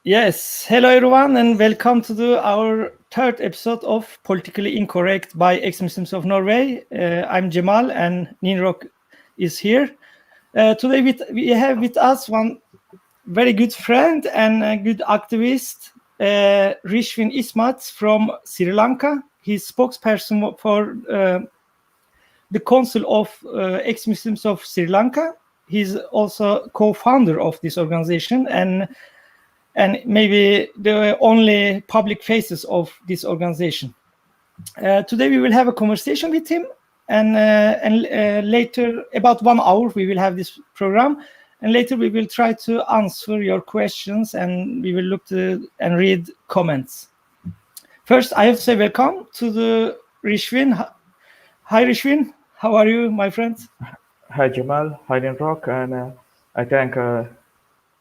Yes, hello everyone, and welcome to our third episode of Politically Incorrect by Ex-Muslims of Norway. I'm Jamal, and Ninrok is here. Today, we have with us one very good friend and a good activist, Rishvin Ismath from Sri Lanka. He's spokesperson for the Council of Ex-Muslims of Sri Lanka. He's also co-founder of this organization and maybe the only public faces of this organization. Today we will have a conversation with him, and later, about 1 hour, we will have this program, and later we will try to answer your questions, and we will look to and read comments. First, I have to say welcome to the Rishvin. Hi, Rishvin. How are you, my friend? Hi Jamal, hi Rock, and I thank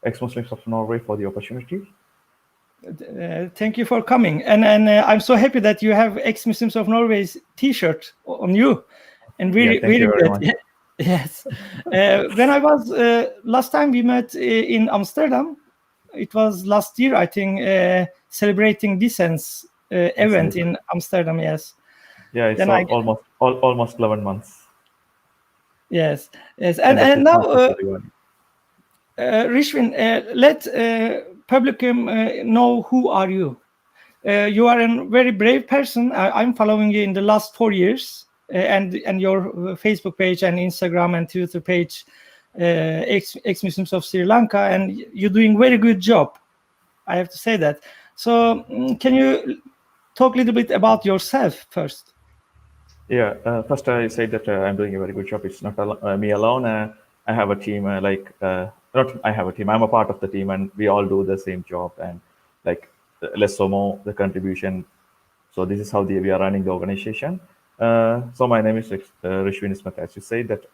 ex-Muslims of Norway for the opportunity. Thank you for coming, and I'm so happy that you have ex-Muslims of Norway's T-shirt on you, and Thank you very much. Yes. When I was last time we met in Amsterdam, it was last year, I think, celebrating Dissens event in Amsterdam. Yes. Yeah, it's almost 11 months. Yes, and now, Rishvin, let publicum know who are you. You are a very brave person. I'm following you in the last 4 years, and your Facebook page and Instagram and Twitter page, ex-Muslims of Sri Lanka, and you're doing very good job. I have to say that. So, can you talk a little bit about yourself first? Yeah, first I say that I'm doing a very good job. It's not me alone. I have a team. Not I have a team. I'm a part of the team, and we all do the same job. And less or more the contribution. So this is how we are running the organization. So my name is Rishvin Ismath. As you say that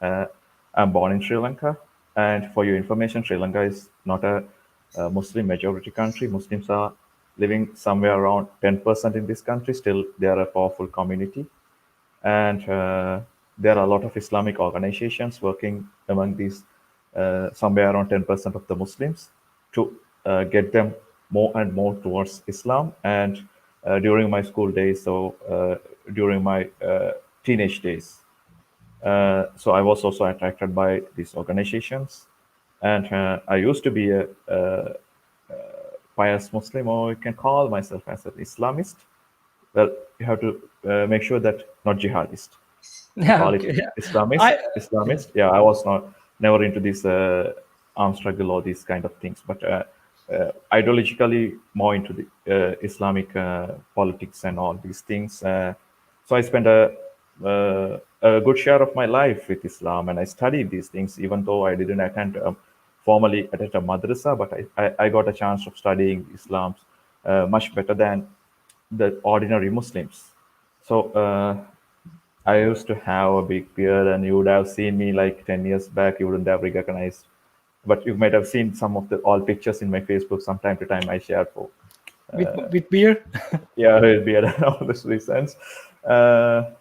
I'm born in Sri Lanka, and for your information, Sri Lanka is not a Muslim majority country. Muslims are living somewhere around 10% in this country. Still, they are a powerful community, and there are a lot of Islamic organizations working among these somewhere around 10% of the Muslims to get them more and more towards Islam. And during my school days, during my teenage days, so I was also attracted by these organizations, and I used to be a pious Muslim, or you can call myself as an Islamist. Well, you have to make sure that not jihadist. Call it Islamist. Yeah, I was never into this armed struggle or these kind of things, but ideologically more into the Islamic politics and all these things. So I spent a good share of my life with Islam, and I studied these things, even though I didn't formally attend a madrasa, but I got a chance of studying Islam much better than the ordinary Muslims. So I used to have a big beard, and you would have seen me like 10 years back. You wouldn't have recognized, but you might have seen some of the old pictures in my Facebook. Some time to time, I share for with beard. Yeah, with beard and all these reasons. So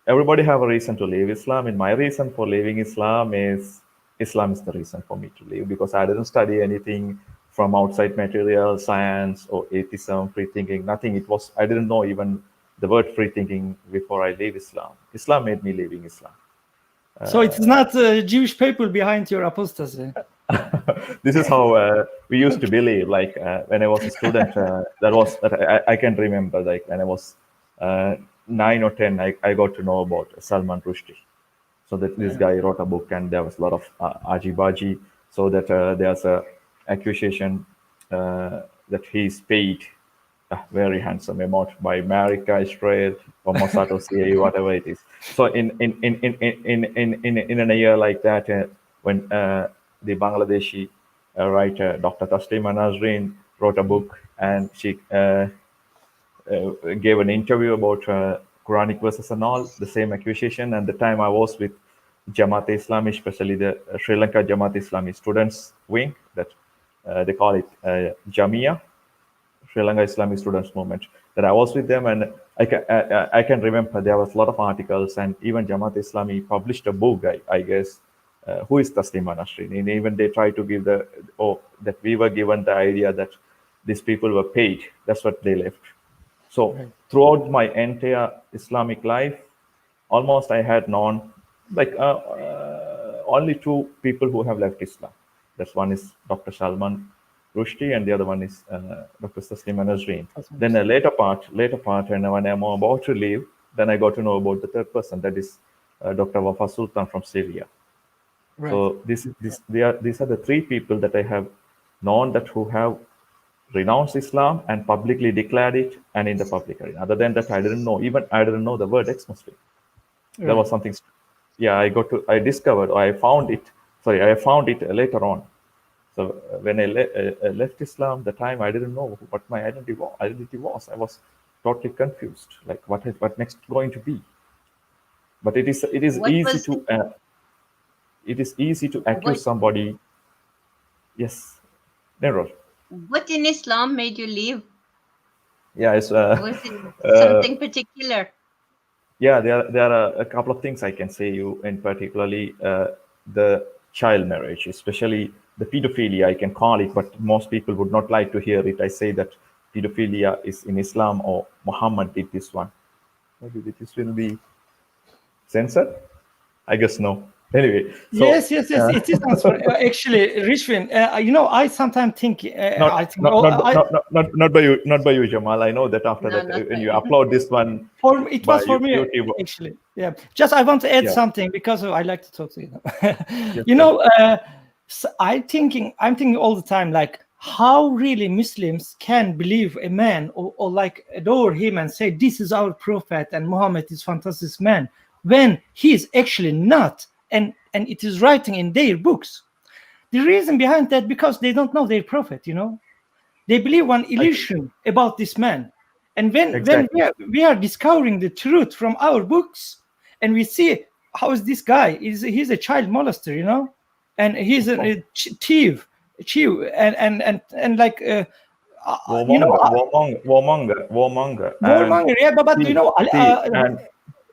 everybody have a reason to leave Islam. And my reason for leaving Islam is the reason for me to leave, because I didn't study anything from outside material, science or atheism, free thinking, nothing. I didn't know even the word free thinking before I leave Islam. Islam made me leaving Islam. So it's not Jewish people behind your apostasy. This is how we used to believe. Like when I was a student, I can remember. Like when I was 9 or 10, I got to know about Salman Rushdie. So that this guy wrote a book, and there was a lot of aji-baji. So that there's a accusation that he's paid a very handsome amount by America, Israel, or Mossad or CIA, whatever it is. So in a year like that, when the Bangladeshi writer Dr. Taslima Nasreen wrote a book, and she gave an interview about Quranic verses and all, the same accusation. And the time I was with Jamaat Islami, especially the Sri Lanka Jamaat Islami students wing, that they call it Jamia, Sri Lanka Islamic Students Movement, that I was with them. And I can remember there was a lot of articles, and even Jamaat Islami published a book, I guess, who is Taslima Nasrin? And even they try to give that we were given the idea that these people were paid. That's what they left. So throughout my entire Islamic life, almost I had known only two people who have left Islam. That's one is Dr. Salman Rushdie, and the other one is Dr. Taslima Nasreen. Then a later part, and when I'm about to leave, then I got to know about the third person, that is Dr. Wafa Sultan from Syria. Right. So these are the three people that I have known that who have renounced Islam and publicly declared it and in the public arena. Other than that, I didn't know. Even I didn't know the word ex-Muslim. Right. There was something. Yeah, I discovered, or I found it. Sorry, I found it later on. So when I left Islam, the time I didn't know what my identity was. I was totally confused. Like what next going to be? But it is easy to accuse somebody. Yes, Nerol. What in Islam made you leave? Yeah, it's Was it something particular? Yeah, there are a couple of things I can say you, and particularly the child marriage, especially the pedophilia, I can call it, but most people would not like to hear it. I say that pedophilia is in Islam, or Muhammad did this one. Maybe this will be censored? I guess no. Anyway. So, yes, it is answer. Actually, Rishvin, I sometimes think. Not by you, Jamal. I know that after when you upload this one, it was for me YouTube. Actually. Yeah, just I want to add something because I like to talk to you. So I'm thinking all the time, like how really Muslims can believe a man or like adore him and say this is our prophet and Muhammad is fantastic man when he is actually not. And it is writing in their books. The reason behind that, because they don't know their prophet, they believe one illusion about this man. And when we are discovering the truth from our books, and we see how is this guy, he's a child molester, and he's a thief, and like warmonger. Yeah, but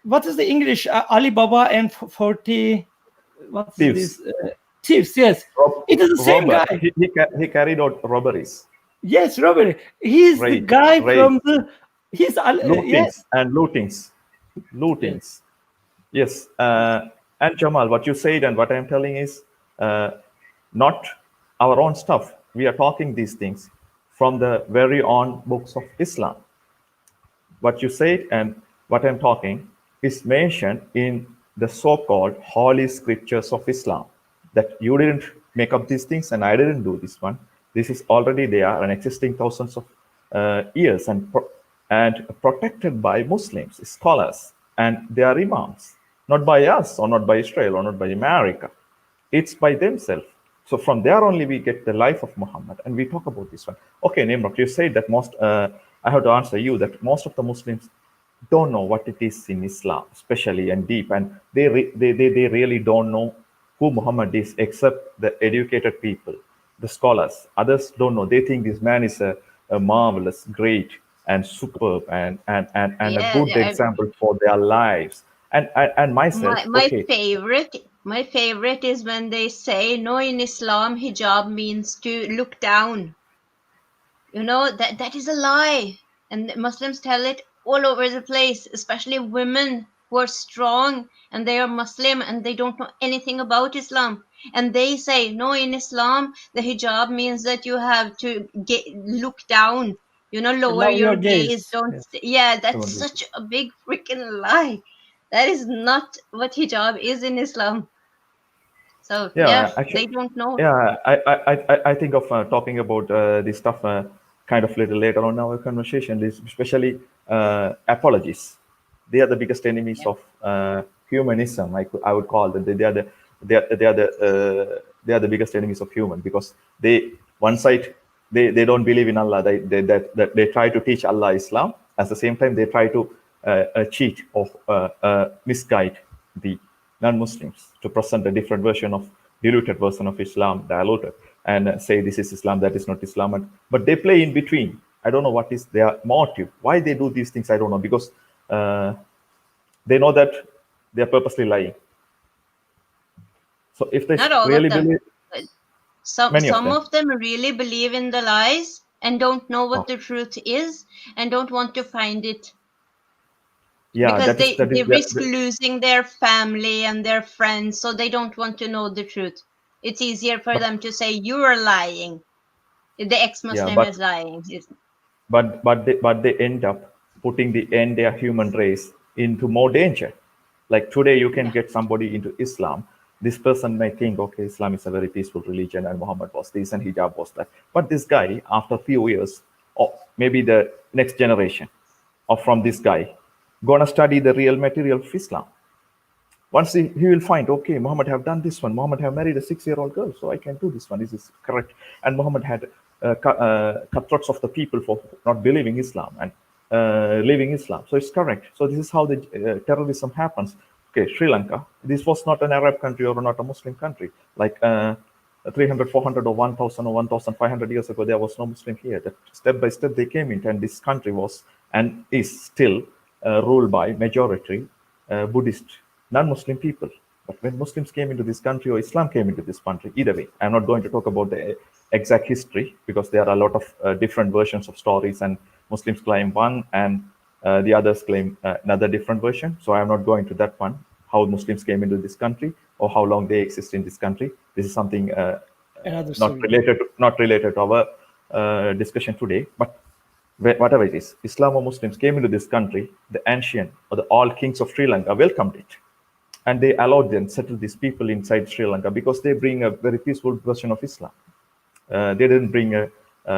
what is the English? Alibaba and 40. What's thieves. This? Thieves, yes. It is the same guy. He carried out robberies. Yes, robbery. He's the guy from the. He's lootings. Yes. And Jamal, what you said and what I'm telling is not our own stuff. We are talking these things from the very own books of Islam. What you said and what I'm talking is mentioned in the so-called holy scriptures of Islam. That you didn't make up these things and I didn't do this one. This is already there and existing thousands of years and protected by Muslims, scholars, and their imams. Not by us or not by Israel or not by America. It's by themselves. So from there only we get the life of Muhammad, and we talk about this one. Okay, Nimrod, you said that I have to answer you that most of the Muslims don't know what it is in Islam, especially and deep, and they really don't know who Muhammad is, except the educated people, the scholars. Others don't know. They think this man is a marvelous, great, and superb, and a good example for their lives. And myself, my favorite is when they say, no, in Islam, hijab means to look down. That is a lie. And Muslims tell it all over the place, especially women who are strong and they are Muslim and they don't know anything about Islam. And they say, no, in Islam, the hijab means that you have to look down, lower your gaze. That's such a big freaking lie. That is not what hijab is in Islam. So actually, they don't know. Yeah, I think of talking about this stuff kind of little later on in our conversation, especially apologies. They are the biggest enemies of humanism. I would call them. They are the biggest enemies of human, because one side they don't believe in Allah. They try to teach Allah Islam. At the same time, they try to cheat or misguide the non-Muslims to present a different version of diluted version of Islam, diluted, and say this is Islam, that is not Islam. But they play in between. I don't know what is their motive. Why they do these things, I don't know, because they know that they are purposely lying. So if they Not all really of them. believe, Some many of them. of them really believe in the lies and don't know what Oh, the truth is and don't want to find it, yeah, because that is they risk the, losing their family and their friends, so they don't want to know the truth. It's easier for but them to say you are lying. The yeah, ex-Muslim is lying. but they end up putting the entire human race into more danger. Like today, you can Yeah. get somebody into Islam. This person may think, okay, Islam is a very peaceful religion, and Muhammad was this, and hijab was that. But this guy, after a few years, or maybe the next generation, or from this guy, gonna study the real material of Islam. Once he will find, okay, Muhammad have done this one. Muhammad have married a 6-year-old girl, so I can do this one. This is correct. And Muhammad had cutthroats of the people for not believing Islam and leaving Islam. So it's correct. So this is how the terrorism happens. Okay, Sri Lanka. This was not an Arab country or not a Muslim country. Like 300, 400 or 1,000 or 1,500 years ago, there was no Muslim here. That step by step they came into, and this country was and is still ruled by majority Buddhist non-Muslim people. But when Muslims came into this country or Islam came into this country, either way, I'm not going to talk about the exact history because there are a lot of different versions of stories, and Muslims claim one and the others claim another different version. So I'm not going to that one, how Muslims came into this country or how long they exist in this country. This is something Another story. not related to our discussion today. But whatever it is, Islam or Muslims came into this country, the ancient or the all kings of Sri Lanka welcomed it. And they allowed them settle these people inside Sri Lanka because they bring a very peaceful version of Islam. They didn't bring a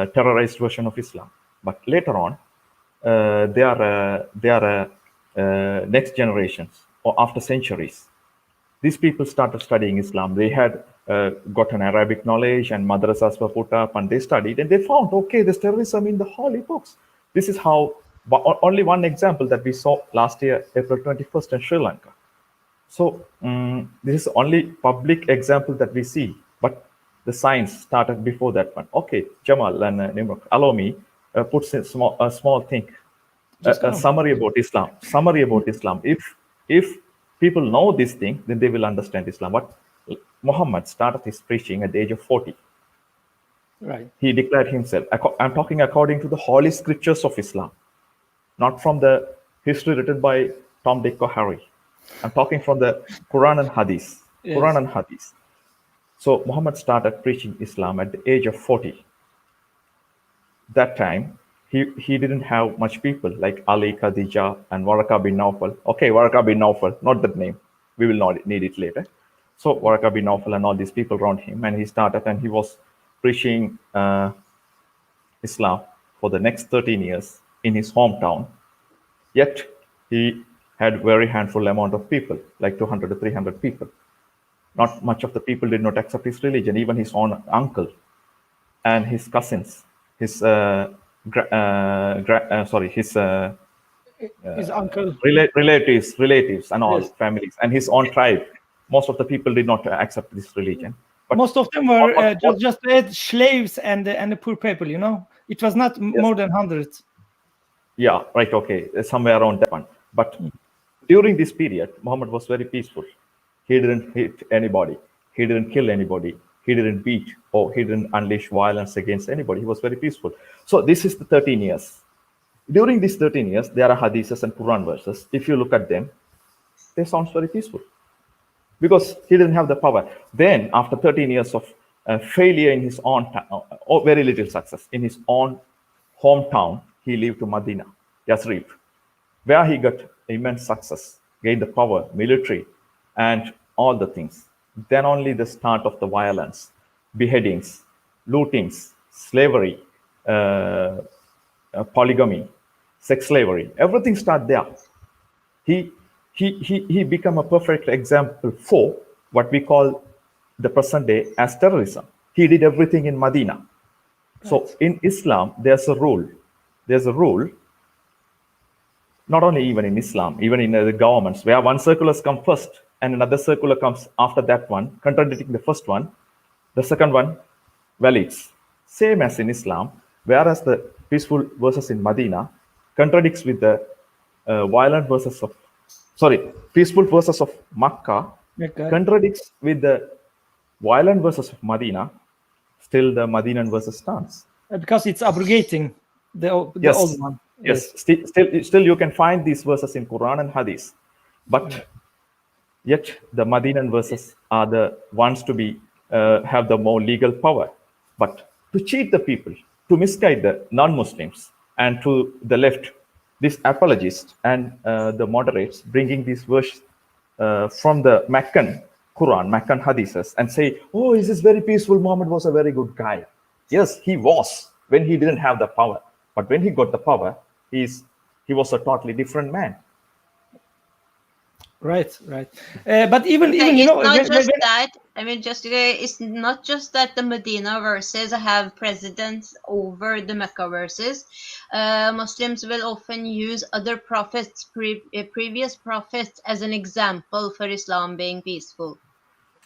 terrorized version of Islam. But later on, they are next generations or after centuries. These people started studying Islam. They had gotten Arabic knowledge, and madrasas were put up, and they studied, and they found, okay, there's terrorism in the holy books. This is how, only one example that we saw last year, April 21st in Sri Lanka. So this is only public example that we see, but the science started before that one. Okay, Jamal and Nimrod, allow me put a small thing, a summary about Islam. Summary about Islam. If people know this thing, then they will understand Islam. But Muhammad started his preaching at the age of 40. Right. He declared himself. I'm talking according to the holy scriptures of Islam, not from the history written by Tom, Dick, or Harry. I'm talking from the Quran and Hadith. Yes. Quran and Hadith. So Muhammad started preaching Islam at the age of 40. That time, he didn't have much people like Ali, Khadija, and Waraka bin Nawfal. Okay, Waraka bin Nawfal, not that name. We will not need it later. So Waraka bin Nawfal and all these people around him, and he started and he was preaching Islam for the next 13 years in his hometown. Yet he had very handful amount of people, like 200 to 300 people. Not much of the people did not accept his religion. Even his own uncle and his cousins, his His uncle. relatives, and all Yes. families, and his own tribe. Most of the people did not accept this religion. But most of them were just slaves and the poor people. You know, it was not more than hundreds. Yeah, right. Okay, somewhere around that one. But during this period, Muhammad was very peaceful. He didn't hit anybody. He didn't kill anybody. He didn't beat or he didn't unleash violence against anybody. He was very peaceful. So this is the 13 years. During these 13 years, there are hadiths and Quran verses. If you look at them, they sound very peaceful because he didn't have the power. Then, after 13 years of failure in his own town, or very little success in his own hometown, he lived to Medina, Yathrib, where he got immense success, gained the power, military, and all the things. Then only the start of the violence, beheadings, lootings, slavery, polygamy, sex slavery, everything started there. He became a perfect example for what we call the present day as terrorism. He did everything in Medina. So in Islam, there's a rule. There's a rule, not only even in Islam, even in the governments, where one circular comes first and another circular comes after that one, contradicting the first one, the second one validates. Same as in Islam, whereas the peaceful verses in Medina contradicts with the violent verses of, peaceful verses of Makkah contradicts with the violent verses of Medina, still the Medinan verses stands. Because it's abrogating the Yes, old one. yes. Still, you can find these verses in Quran and Hadith, but yet the Medinan verses are the ones to be have the more legal power. But to cheat the people, to misguide the non-Muslims, and to the left, these apologists and the moderates bringing these verses from the Meccan Quran, Meccan Hadiths, and say, "Oh, is this very peaceful? Muhammad was a very good guy." Yes, he was when he didn't have the power, but when he got the power, he was a totally different man. Right. But even It's you know, not just that. I mean, it's not just that the Medina verses have precedence over the Mecca verses. Muslims will often use other prophets, previous prophets, as an example for Islam being peaceful.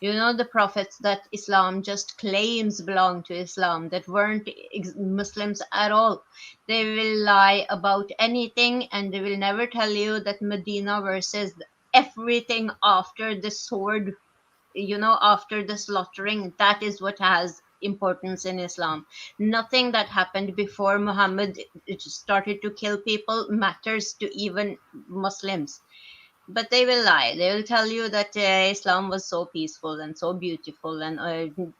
You know, the prophets that Islam just claims belong to Islam, that weren't Muslims at all. They will lie about anything, and they will never tell you that Medina verses everything after the sword, after the slaughtering, that is what has importance in Islam. Nothing that happened before Muhammad started to kill people matters to even Muslims. But they will lie. They will tell you that Islam was so peaceful and so beautiful, and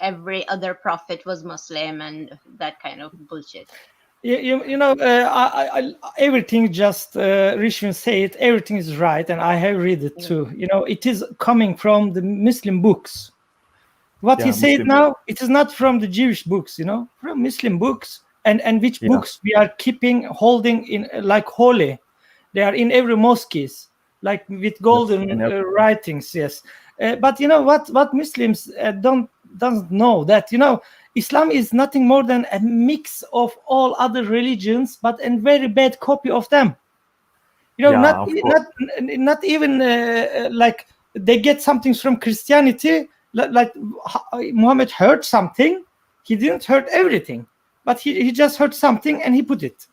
every other prophet was Muslim, and that kind of bullshit. You know, everything just Rishvin said, everything is right, and I have read it too. You know, it is coming from the Muslim books. What he said now, it is not from the Jewish books, you know, from Muslim books, and which books we are holding in like holy. They are in every mosques, like with golden writings. Yes, but you know what Muslims doesn't know, that you know Islam is nothing more than a mix of all other religions, but a very bad copy of them. You know, not even like they get something from Christianity. Like Muhammad heard something, he didn't heard everything, but he just heard something and he put it.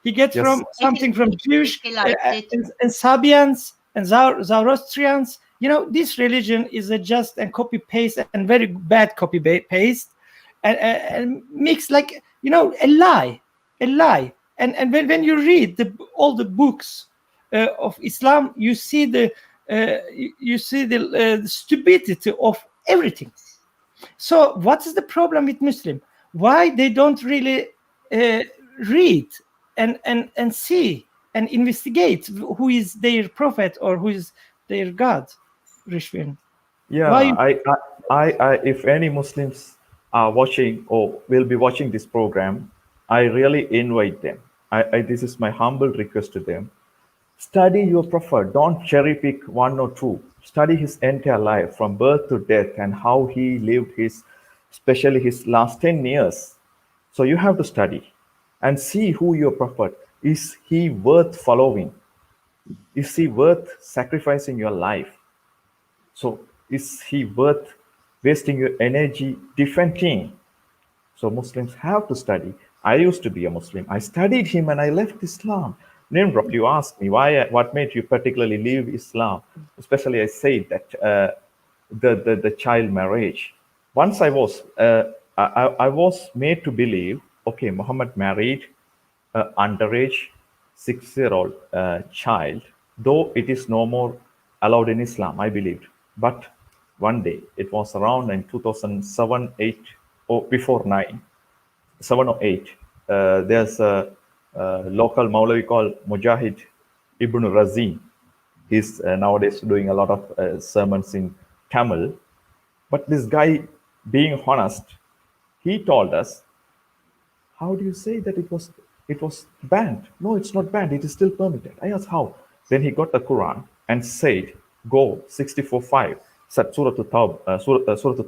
He gets from something from Jewish and Sabians and Zoroastrians. You know, this religion is a just and copy paste and very bad copy paste, and mix, like, you know, a lie. And when you read all the books of Islam, you see the stupidity of everything. So what is the problem with Muslim? Why they don't really read and see and investigate who is their prophet or who is their God, Rishvin? Yeah, I if any Muslims are watching or will be watching this program, I really invite them. This is my humble request to them. Study your prophet. Don't cherry pick one or two. Study his entire life from birth to death and how he lived especially his last 10 years. So you have to study and see who your prophet is. He worth following? Is he worth sacrificing your life? So is he worth wasting your energy defending? So Muslims have to study. I used to be a Muslim. I studied him and I left Islam. Nimrod, you asked me what made you particularly leave Islam. Especially, I said that the child marriage. Once I was made to believe, okay, Muhammad married an underage 6-year-old child, though it is no more allowed in Islam, I believed. But one day, it was around in 2007, 8, or before 9, 7 or 8, there's a local Maulavi called Mujahid Ibn Razin. He's nowadays doing a lot of sermons in Tamil. But this guy, being honest, he told us, how do you say that it was banned? No, it's not banned. It is still permitted. I asked how. Then he got the Quran and said, go 64:5, Surah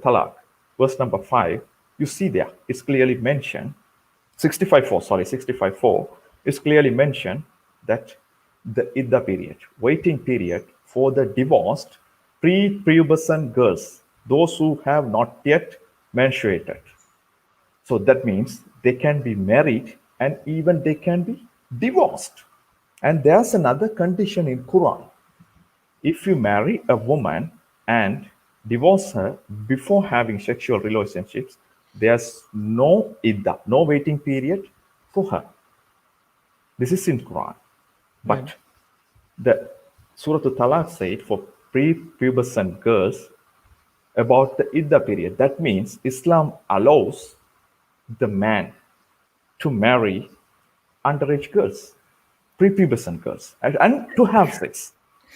Talaq, verse number 5. You see there, it's clearly mentioned. 65:4 is clearly mentioned that the idda period, waiting period for the divorced pre-pubescent girls, those who have not yet menstruated. So that means they can be married and even they can be divorced. And there's another condition in Quran. If you marry a woman and divorce her before having sexual relationships. There's no idda, no waiting period for her. This is in Quran. But the Surah Al-Talaq said for prepubescent girls about the idda period. That means Islam allows the man to marry underage girls, prepubescent girls, and to have sex.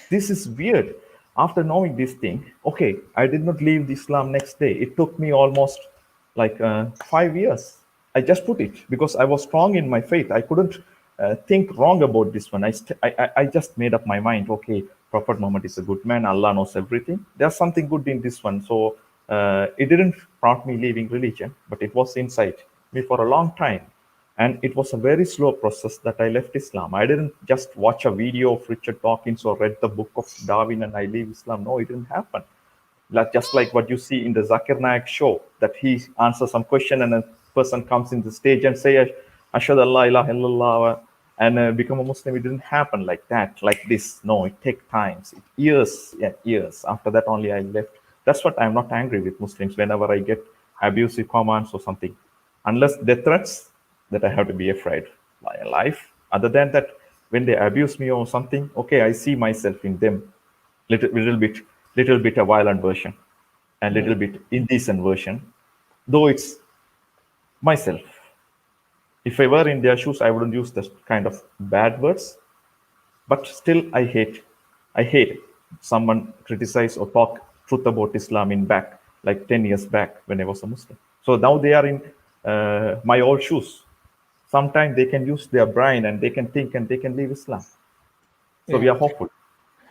This is weird. After knowing this thing, okay, I did not leave Islam next day. It took me almost like 5 years. I just put it because I was strong in my faith. I couldn't think wrong about this one. I just made up my mind. Okay, Prophet Muhammad is a good man. Allah knows everything. There's something good in this one. So it didn't prompt me leaving religion, but it was inside me for a long time. And it was a very slow process that I left Islam. I didn't just watch a video of Richard Dawkins or read the book of Darwin and I leave Islam. No, it didn't happen. Just like what you see in the Zakir Naik show, that he answers some question and a person comes in the stage and say, Ashhadu an la ilaha illallah, and become a Muslim. It didn't happen like that, like this. No, it takes time. Years. After that only I left. That's what I'm not angry with Muslims whenever I get abusive comments or something. Unless death threats, that I have to be afraid by life. Other than that, when they abuse me or something, okay, I see myself in them. Little bit a violent version and little bit indecent version, though it's myself. If I were in their shoes, I wouldn't use this kind of bad words, but still I hate someone criticize or talk truth about Islam in back, like 10 years back when I was a Muslim. So now they are in my old shoes. Sometimes they can use their brain and they can think and they can leave Islam. So we are hopeful.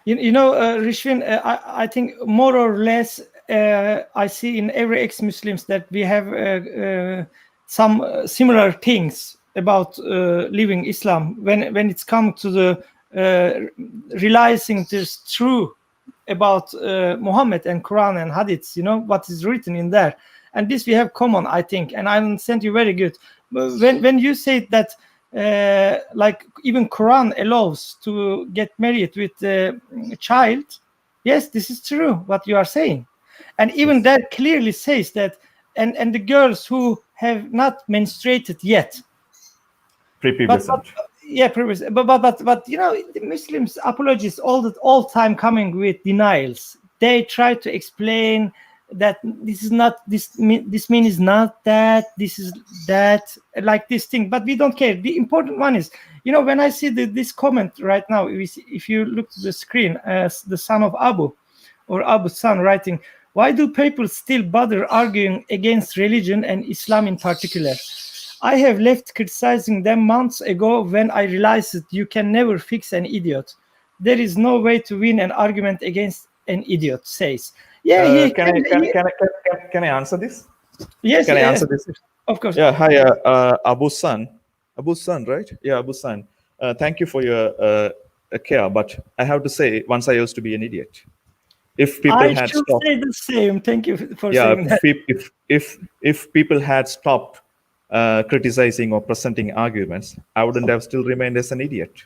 You know, Rishvin, I think more or less I see in every ex-Muslims that we have some similar things about leaving Islam when it's come to the realizing this true about Muhammad and Quran and Hadiths, you know, what is written in there. And this we have common, I think, and I understand you very good. When you say that like even Quran allows to get married with a child, yes, this is true what you are saying. And even that clearly says that and the girls who have not menstruated yet, Prepubescent. but you know, the Muslims apologists all time coming with denials. They try to explain that this is not this mean is not that, this is that, like this thing, but we don't care. The important one is, you know, when I see this comment right now, if you look to the screen, as the son of Abu or Abu's son writing, why do people still bother arguing against religion and Islam in particular? I have left criticizing them months ago when I realized that you can never fix an idiot. There is no way to win an argument against an idiot, says. Yeah, can I answer this? Yes. Can I answer this? Of course. Yeah, hi, Abu's son, right? Yeah, Abu's son. Thank you for your care, but I have to say, once I used to be an idiot. If people had stopped, say the same. Thank you for saying that. If people had stopped criticizing or presenting arguments, I wouldn't have still remained as an idiot.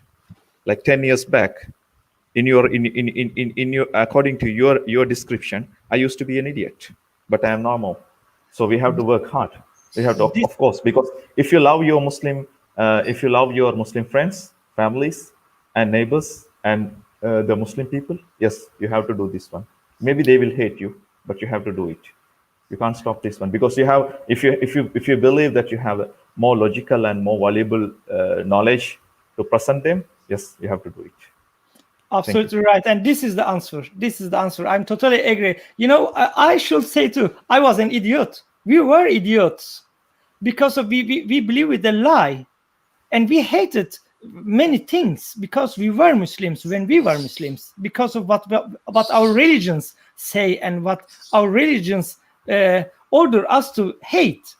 Like 10 years back, in your according to your description, I used to be an idiot, but I am normal. So we have to work hard. We have to, of course, because if you love your Muslim friends, families, and neighbors, and the Muslim people, yes, you have to do this one. Maybe they will hate you, but you have to do it. You can't stop this one because you have. If you believe that you have more logical and more valuable knowledge to present them, yes, you have to do it. Absolutely right. And this is the answer. I'm totally agree. You know, I should say too, I was an idiot. We were idiots because of we believe with the lie, and we hated many things because we were Muslims when we were Muslims, because of what our religions say and what our religions order us to hate.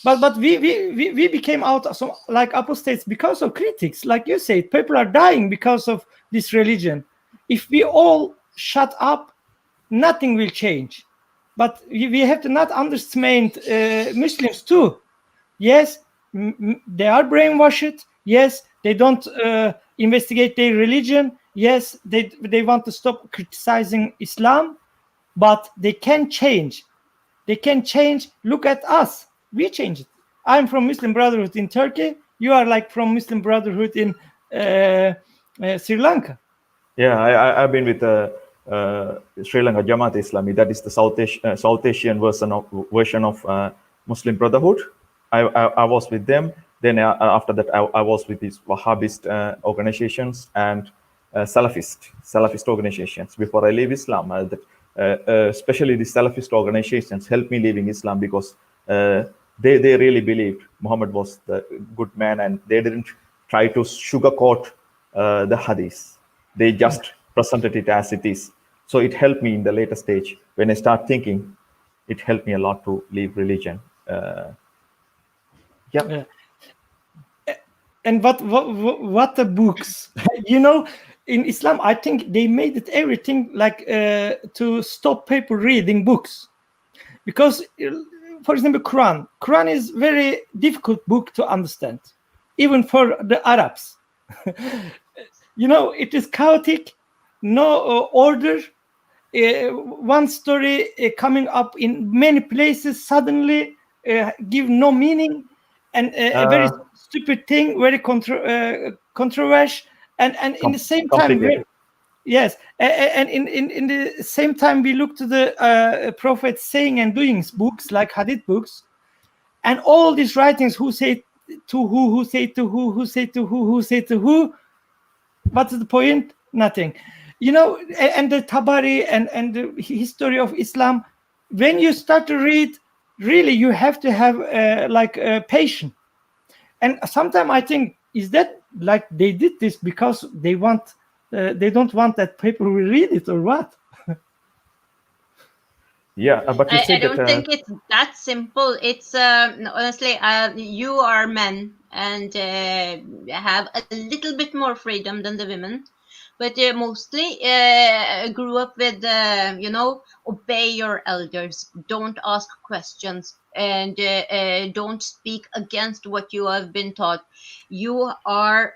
But we became out some like apostates because of critics, like you said. People are dying because of this religion. If we all shut up, nothing will change. But we have to not underestimate Muslims too. Yes, they are brainwashed. Yes, they don't investigate their religion. Yes, they want to stop criticizing Islam. but they can change. They can change. Look at us. We changed. I'm from Muslim Brotherhood in Turkey. You are like from Muslim Brotherhood in Sri Lanka. Yeah, I've been with the Sri Lanka Jamaat Islami. That is the South Asian version of Muslim Brotherhood. I was with them. Then after that, I was with these Wahhabist organizations and Salafist organizations. Before I leave Islam, especially the Salafist organizations helped me leaving Islam because they really believed Muhammad was the good man, and they didn't try to sugarcoat the hadith. They just presented it as it is. So it helped me in the later stage. When I start thinking, it helped me a lot to leave religion. Yeah. And what the books? You know, in Islam, I think they made it everything like to stop people reading books, because, for example, Quran is very difficult book to understand, even for the Arabs. You know, it is chaotic, no order. One story coming up in many places suddenly give no meaning, and a very stupid thing, very controversial, and in the same time, yes, and in the same time, we look to the Prophet's saying and doings books like hadith books, and all these writings, who say to who say to who say to who say to who. What's the point? Nothing. You know, and the Tabari and the history of Islam, when you start to read, really you have to have patience. And sometimes I think, is that like they did this because they don't want that people will read it, or what? Yeah, but you I said don't that. think it's that simple. It's honestly, you are men and have a little bit more freedom than the women, but mostly grew up with obey your elders, don't ask questions, and don't speak against what you have been taught. You are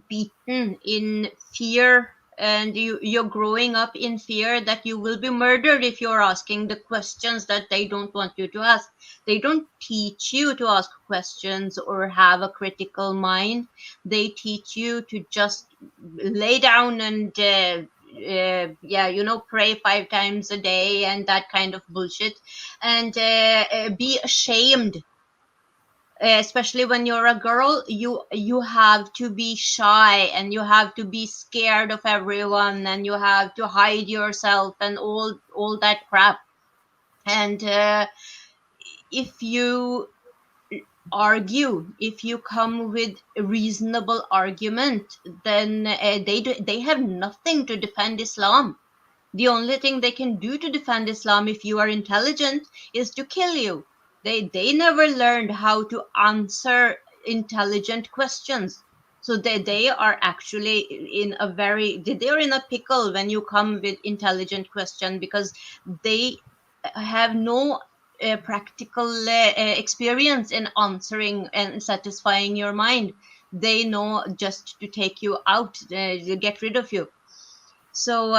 beaten in fear, and you're growing up in fear that you will be murdered if you're asking the questions that they don't want you to ask. They don't teach you to ask questions or have a critical mind. They teach you to just lay down and pray 5 times a day and that kind of bullshit, and be ashamed. Especially when you're a girl, you have to be shy, and you have to be scared of everyone, and you have to hide yourself and all that crap. And if you if you come with a reasonable argument, then they have nothing to defend Islam. The only thing they can do to defend Islam, if you are intelligent, is to kill you. They never learned how to answer intelligent questions. So they are actually they are in a pickle when you come with intelligent question, because they have no practical experience in answering and satisfying your mind. They know just to take you out, to get rid of you. So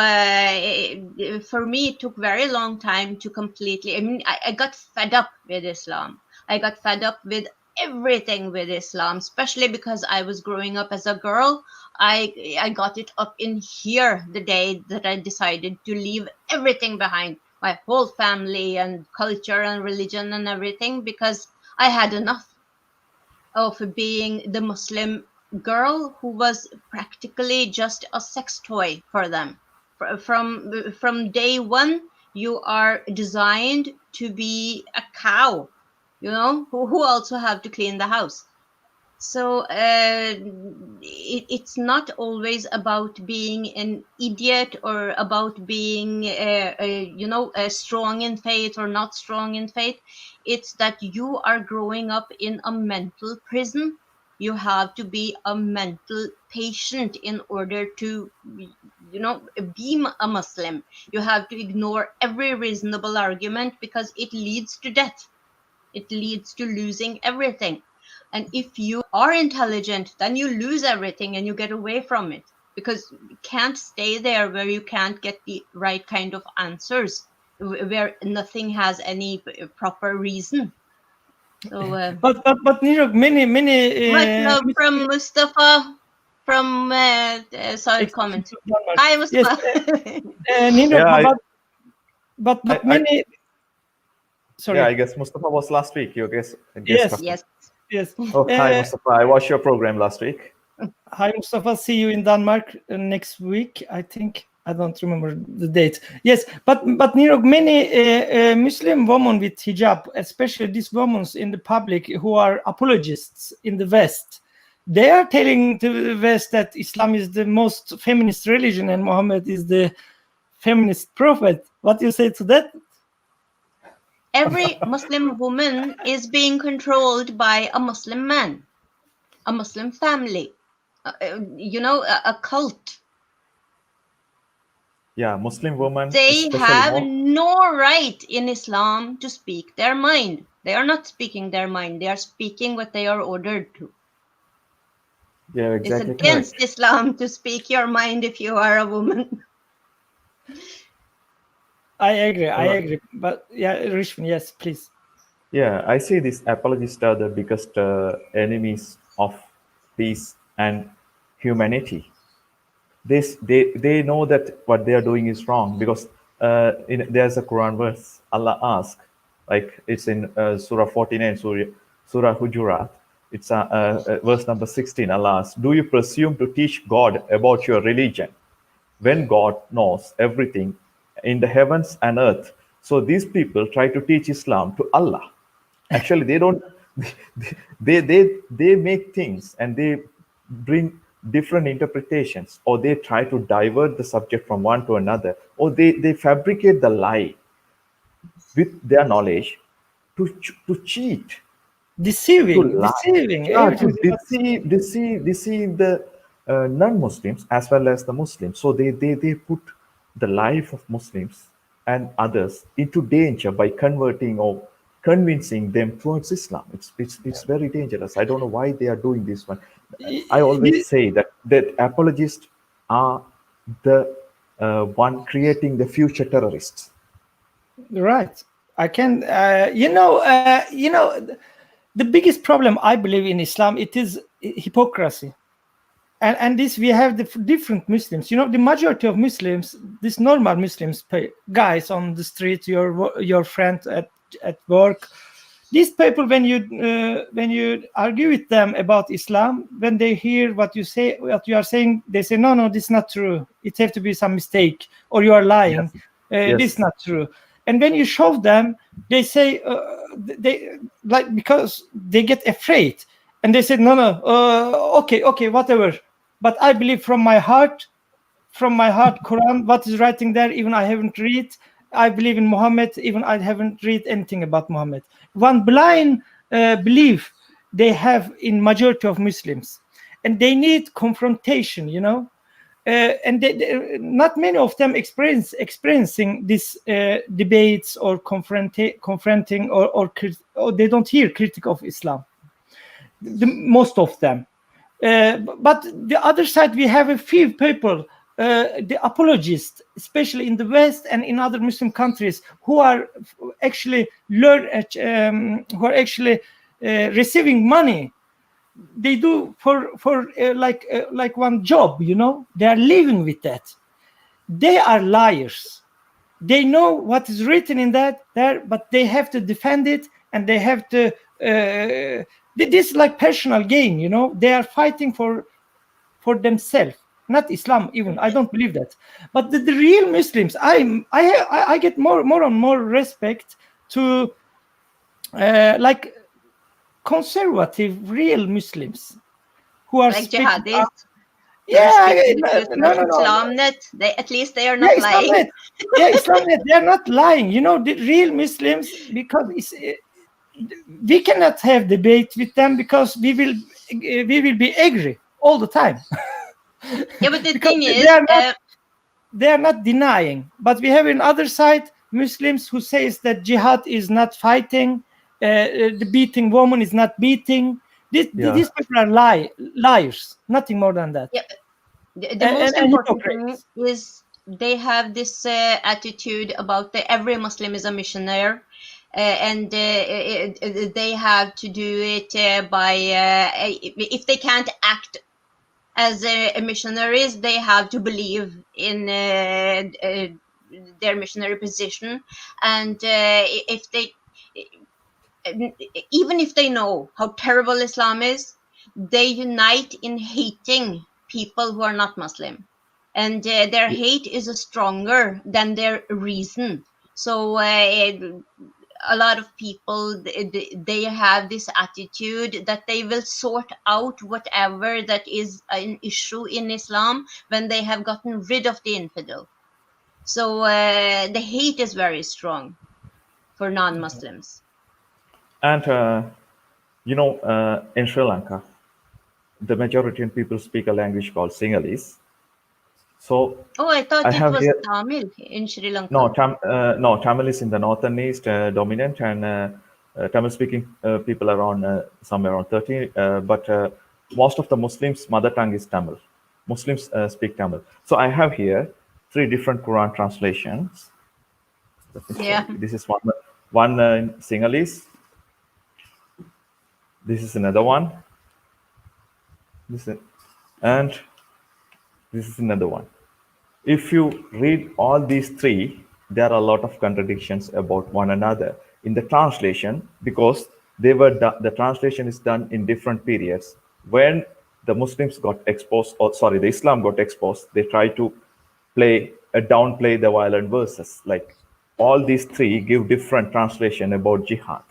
for me, it took very long time to completely. I mean, I got fed up with Islam. I got fed up with everything with Islam, especially because I was growing up as a girl. I got it up in here the day that I decided to leave everything behind, my whole family and culture and religion and everything, because I had enough of being the Muslim girl who was practically just a sex toy for them. From day one, you are designed to be a cow, who also have to clean the house. So it's not always about being an idiot, or about being strong in faith or not strong in faith. It's that you are growing up in a mental prison. You have to be a mental patient in order to be a Muslim. You have to ignore every reasonable argument, because it leads to death. It leads to losing everything. And if you are intelligent, then you lose everything and you get away from it, because you can't stay there where you can't get the right kind of answers. where nothing has any proper reason. So But Nirok, many much love from Mustafa from Soil Comment. Hi, Mustafa. Nirok, but many. Sorry. Yeah, I guess Mustafa was last week. You guess. Yes. Oh, hi, Mustafa. I watched your program last week. Hi, Mustafa. See you in Denmark next week, I think. I don't remember the date. Yes, but Nirok, many Muslim women with hijab, especially these women in the public who are apologists in the West, they are telling the West that Islam is the most feminist religion and Muhammad is the feminist prophet. What do you say to that? Every Muslim woman is being controlled by a Muslim man, a Muslim family, a cult. Yeah, Muslim women. They have no right in Islam to speak their mind. They are not speaking their mind. They are speaking what they are ordered to. Yeah, exactly. It's against Islam to speak your mind if you are a woman. I agree. But yeah, Rishvin, yes, please. Yeah, I see these apologists are the biggest enemies of peace and humanity. They know that what they are doing is wrong because there's a Quran verse. Allah asks, like it's in Surah 49, Surah Hujurat. It's verse number 16. Allah asks, "Do you presume to teach God about your religion when God knows everything in the heavens and earth?" So these people try to teach Islam to Allah. Actually, they don't. They make things and they bring different interpretations, or they try to divert the subject from one to another, or they fabricate the lie with their knowledge to cheat, deceiving. yeah, to deceive the non-Muslims as well as the Muslims. So they put the life of Muslims and others into danger by converting or convincing them towards Islam. It's very dangerous. I don't know why they are doing this one. I always say that apologists are the one creating the future terrorists. Right. I can. The biggest problem I believe in Islam, it is hypocrisy. And this we have the different Muslims. The majority of Muslims, these normal Muslims, guys on the street, your friend at work, these people, when you argue with them about Islam, when they hear what you are saying, they say, no, this is not true. It have to be some mistake, or you are lying. Yes. This is not true. And when you show them, they say they like, because they get afraid, and they say, no, okay, whatever. But I believe from my heart, Quran, what is writing there, even I haven't read. I believe in Muhammad, even I haven't read anything about Muhammad. One blind belief they have in majority of Muslims, and they need confrontation, and not many of them experiencing these debates or confronting or they don't hear critique of Islam. Most of them. But the other side, we have a few people, the apologists, especially in the West and in other Muslim countries, who are actually receiving money. They do for like one job, They are living with that. They are liars. They know what is written in there, but they have to defend it, and they have to. This is like personal gain, They are fighting for themselves, not Islam. Even I don't believe that. But the real Muslims, I get more and more respect to like conservative real Muslims who are like jihadists. No. Islamnet, at least they are not lying. Islamnet, they are not lying. The real Muslims, because we cannot have debate with them because we will be angry all the time. Yeah, but the thing is, they are not denying. But we have on the other side Muslims who says that jihad is not fighting, the beating woman is not beating. These people are liars, nothing more than that. Yeah. The most important thing is they have this attitude about every Muslim is a missionary, and they have to do it by if they can't act as missionaries, they have to believe in their missionary position, and if they even if they know how terrible Islam is, they unite in hating people who are not Muslim, and their hate is stronger than their reason. So a lot of people, they have this attitude that they will sort out whatever that is an issue in Islam when they have gotten rid of the infidel. So the hate is very strong for non-Muslims. And in Sri Lanka, the majority of people speak a language called Sinhalese. So Oh, I thought I it have was here Tamil in Sri Lanka. no Tamil is in the northern east dominant, and Tamil speaking people around somewhere around 30, but most of the Muslims' mother tongue is Tamil. Muslims speak Tamil. So I have here 3 different Quran translations. Let me show Yeah. you. This is one in Sinhalese. This is another one. And this is another one. If you read all these 3, there are a lot of contradictions about one another in the translation, because the translation is done in different periods. When the Muslims got exposed, or sorry, the Islam got exposed, they try to downplay the violent verses. Like all these 3 give different translation about jihad.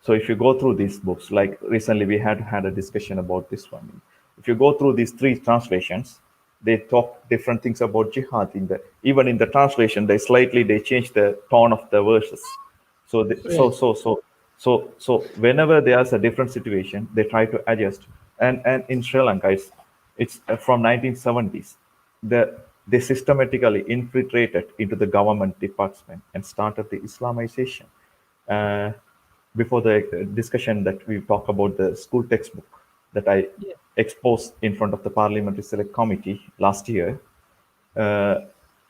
So if you go through these books, like recently we had a discussion about this one. If you go through these 3 translations, they talk different things about jihad. Even in the translation, they change the tone of the verses. So whenever there's a different situation, they try to adjust. And in Sri Lanka, it's from 1970s. They systematically infiltrated into the government department and started the Islamization. Before the discussion that we talk about the school textbook that I exposed in front of the Parliamentary Select Committee last year,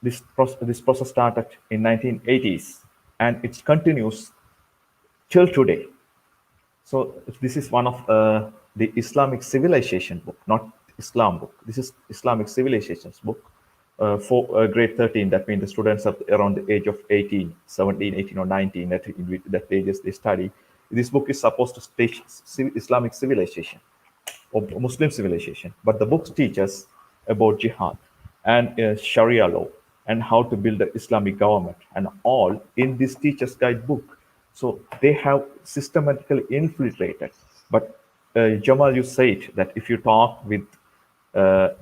this process started in 1980s and it continues till today. So this is one of the Islamic civilization book, not Islam book. This is Islamic civilizations book for grade 13. That means the students are around the age of 18, 17, 18 or 19, that ages they study. This book is supposed to teach Islamic civilization or Muslim civilization, but the books teach us about jihad and Sharia law and how to build the Islamic government and all in this teacher's guide book. So they have systematically infiltrated. But Jamal, you said that if you talk with the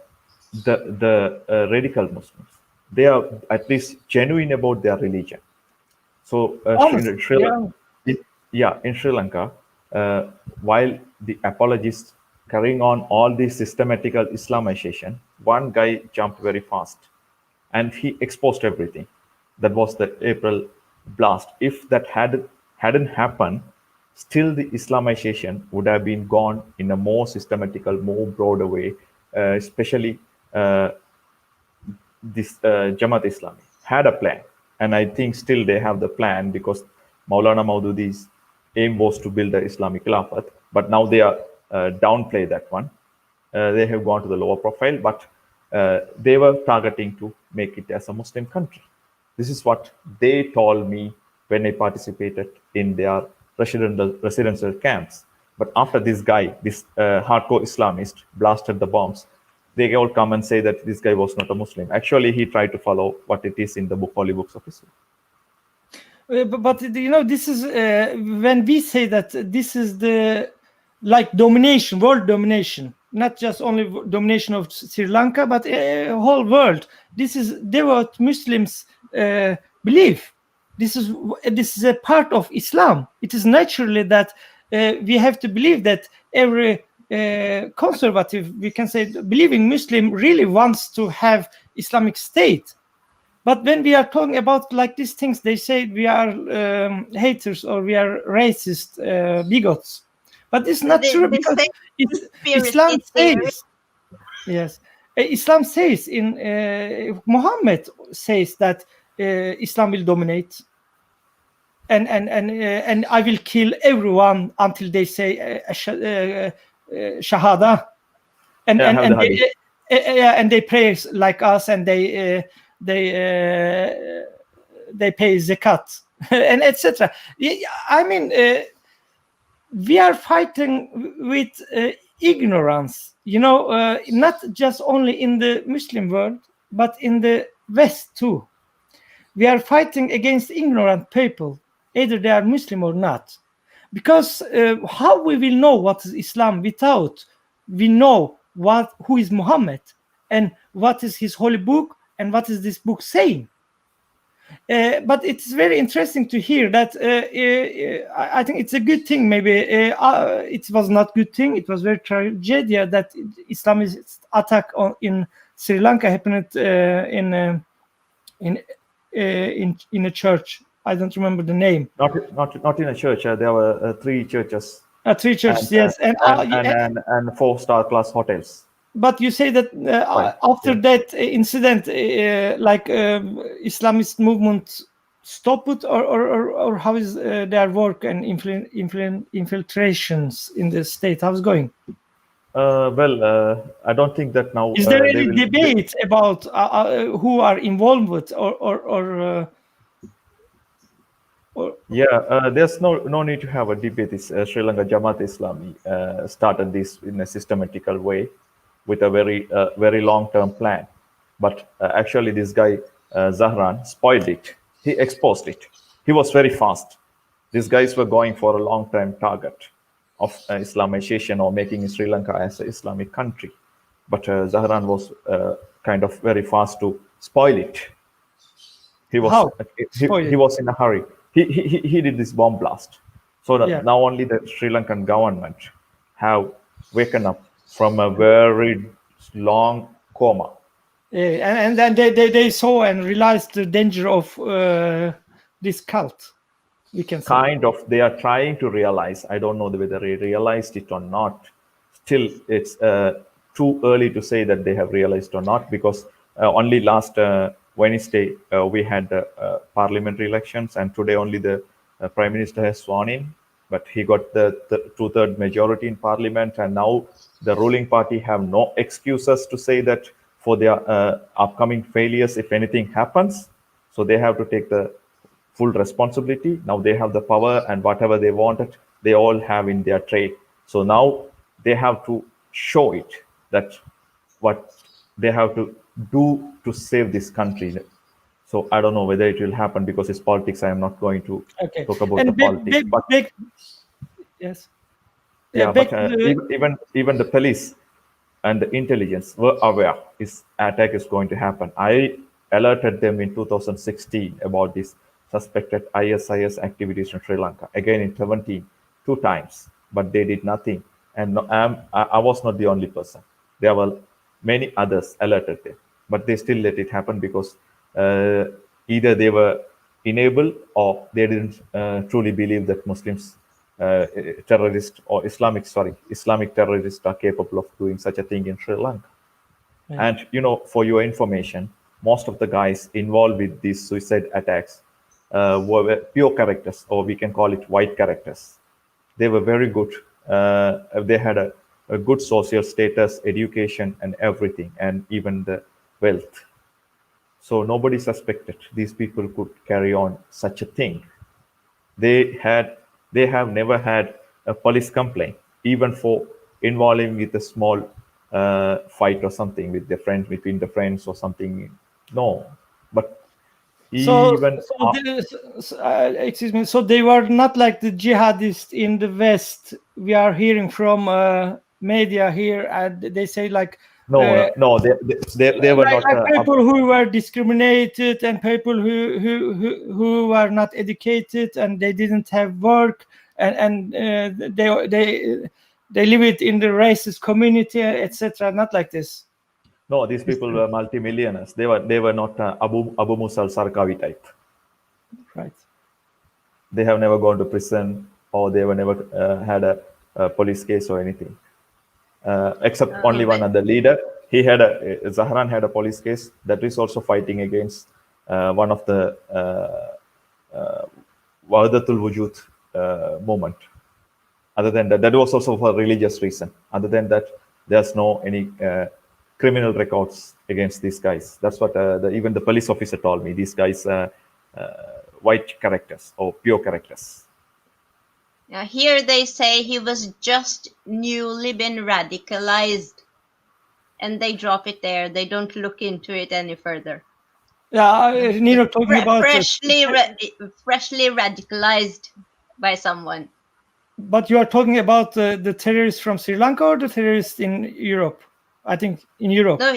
radical Muslims, they are at least genuine about their religion. So in Sri Lanka, while the apologists carrying on all this systematical Islamization, one guy jumped very fast and he exposed everything. That was the April blast. If that hadn't happened, still the Islamization would have been gone in a more systematical, more broader way, especially this Jamaat Islami had a plan. And I think still they have the plan because Maulana Maududi's aim was to build the Islamic Khilafat, but now they are downplay that one. They have gone to the lower profile, but they were targeting to make it as a Muslim country. This is what they told me when I participated in their residential camps. But after this guy, this hardcore Islamist, blasted the bombs, they all come and say that this guy was not a Muslim. Actually, he tried to follow what it is in the holy books of Islam. But this is when we say that this is the domination, world domination, not just only domination of Sri Lanka, but whole world. This is devout Muslims belief. This is a part of Islam. It is naturally that we have to believe that every conservative, we can say, believing Muslim really wants to have Islamic State. But when we are talking about these things, they say we are haters or we are racist, bigots. But it's not true because Islam says, yes, Islam says Muhammad says that Islam will dominate, and I will kill everyone until they say shahada, and they pray like us, and they pay zakat and etc. I mean, we are fighting with ignorance, not just only in the Muslim world, but in the West too. We are fighting against ignorant people, either they are Muslim or not. Because how we will know what is Islam without we know who is Muhammad and what is his holy book and what is this book saying? But it's very interesting to hear that. I think it's a good thing. Maybe it was not good thing. It was very tragedy that Islamist attack in Sri Lanka happened in a church. I don't remember the name. Not in a church. There were 3 churches. 3 churches, and, yes, and 4-star class hotels. But you say that after that incident, Islamist movement stopped it, or how is their work and infiltrations in the state? How's it going? I don't think that now. Is there any debate about who are involved with or there's no need to have a debate. This Sri Lanka Jamaat Islami started this in a systematical way, with a very long-term plan. But actually, this guy Zahran spoiled it. He exposed it. He was very fast. These guys were going for a long-term target of Islamization or making Sri Lanka as an Islamic country. But Zahran was kind of very fast to spoil it. He was he was in a hurry. He did this bomb blast. So that now only the Sri Lankan government have waken up from a very long coma. And then they saw and realized the danger of this cult. We can say. Kind of, they are trying to realize. I don't know whether they realized it or not. Still, it's too early to say that they have realized or not, because only last Wednesday we had parliamentary elections, and today only the Prime Minister has sworn in. But he got the 2/3 majority in parliament, and now the ruling party have no excuses to say that for their upcoming failures if anything happens. So they have to take the full responsibility. Now they have the power, and whatever they wanted, they all have in their tray. So now they have to show it, that what they have to do to save this country. So I don't know whether it will happen, because it's politics. I am not going to talk about the politics. Yes. But even the police and the intelligence were aware this attack is going to happen. I alerted them in 2016 about this suspected ISIS activities in Sri Lanka. Again in 2017, 2 times, but they did nothing. And I was not the only person. There were many others alerted them, but they still let it happen, because either they were enabled or they didn't truly believe that Muslims, terrorists or Islamic terrorists are capable of doing such a thing in Sri Lanka. Yeah. And for your information, most of the guys involved with these suicide attacks were pure characters, or we can call it white characters. They were very good. They had a good social status, education, and everything, and even the wealth. So nobody suspected these people could carry on such a thing. They have never had a police complaint, even for involving with a small fight or something with between the friends or something. No, but excuse me. So they were not like the jihadists in the West. We are hearing from media here, and they say like. No, they were not people who were discriminated, and people who were not educated, and they didn't have work, and they live it in the racist community, etc. Not like this. No, these people were multimillionaires. They were not Abu Musa al-Sarkawi type. Right. They have never gone to prison, or they were never had a police case or anything. Except only one other leader. Zahran had a police case that is also fighting against one of the Wahdatul Wujud movement. Other than that, that was also for religious reason. Other than that, there's no any criminal records against these guys. That's what even the police officer told me. These guys white characters or pure characters. Now, here they say he was just newly been radicalized, and they drop it there. They don't look into it any further. Yeah, Nino talking about freshly radicalized by someone. But you are talking about the terrorists from Sri Lanka or the terrorists in Europe? I think in Europe. No,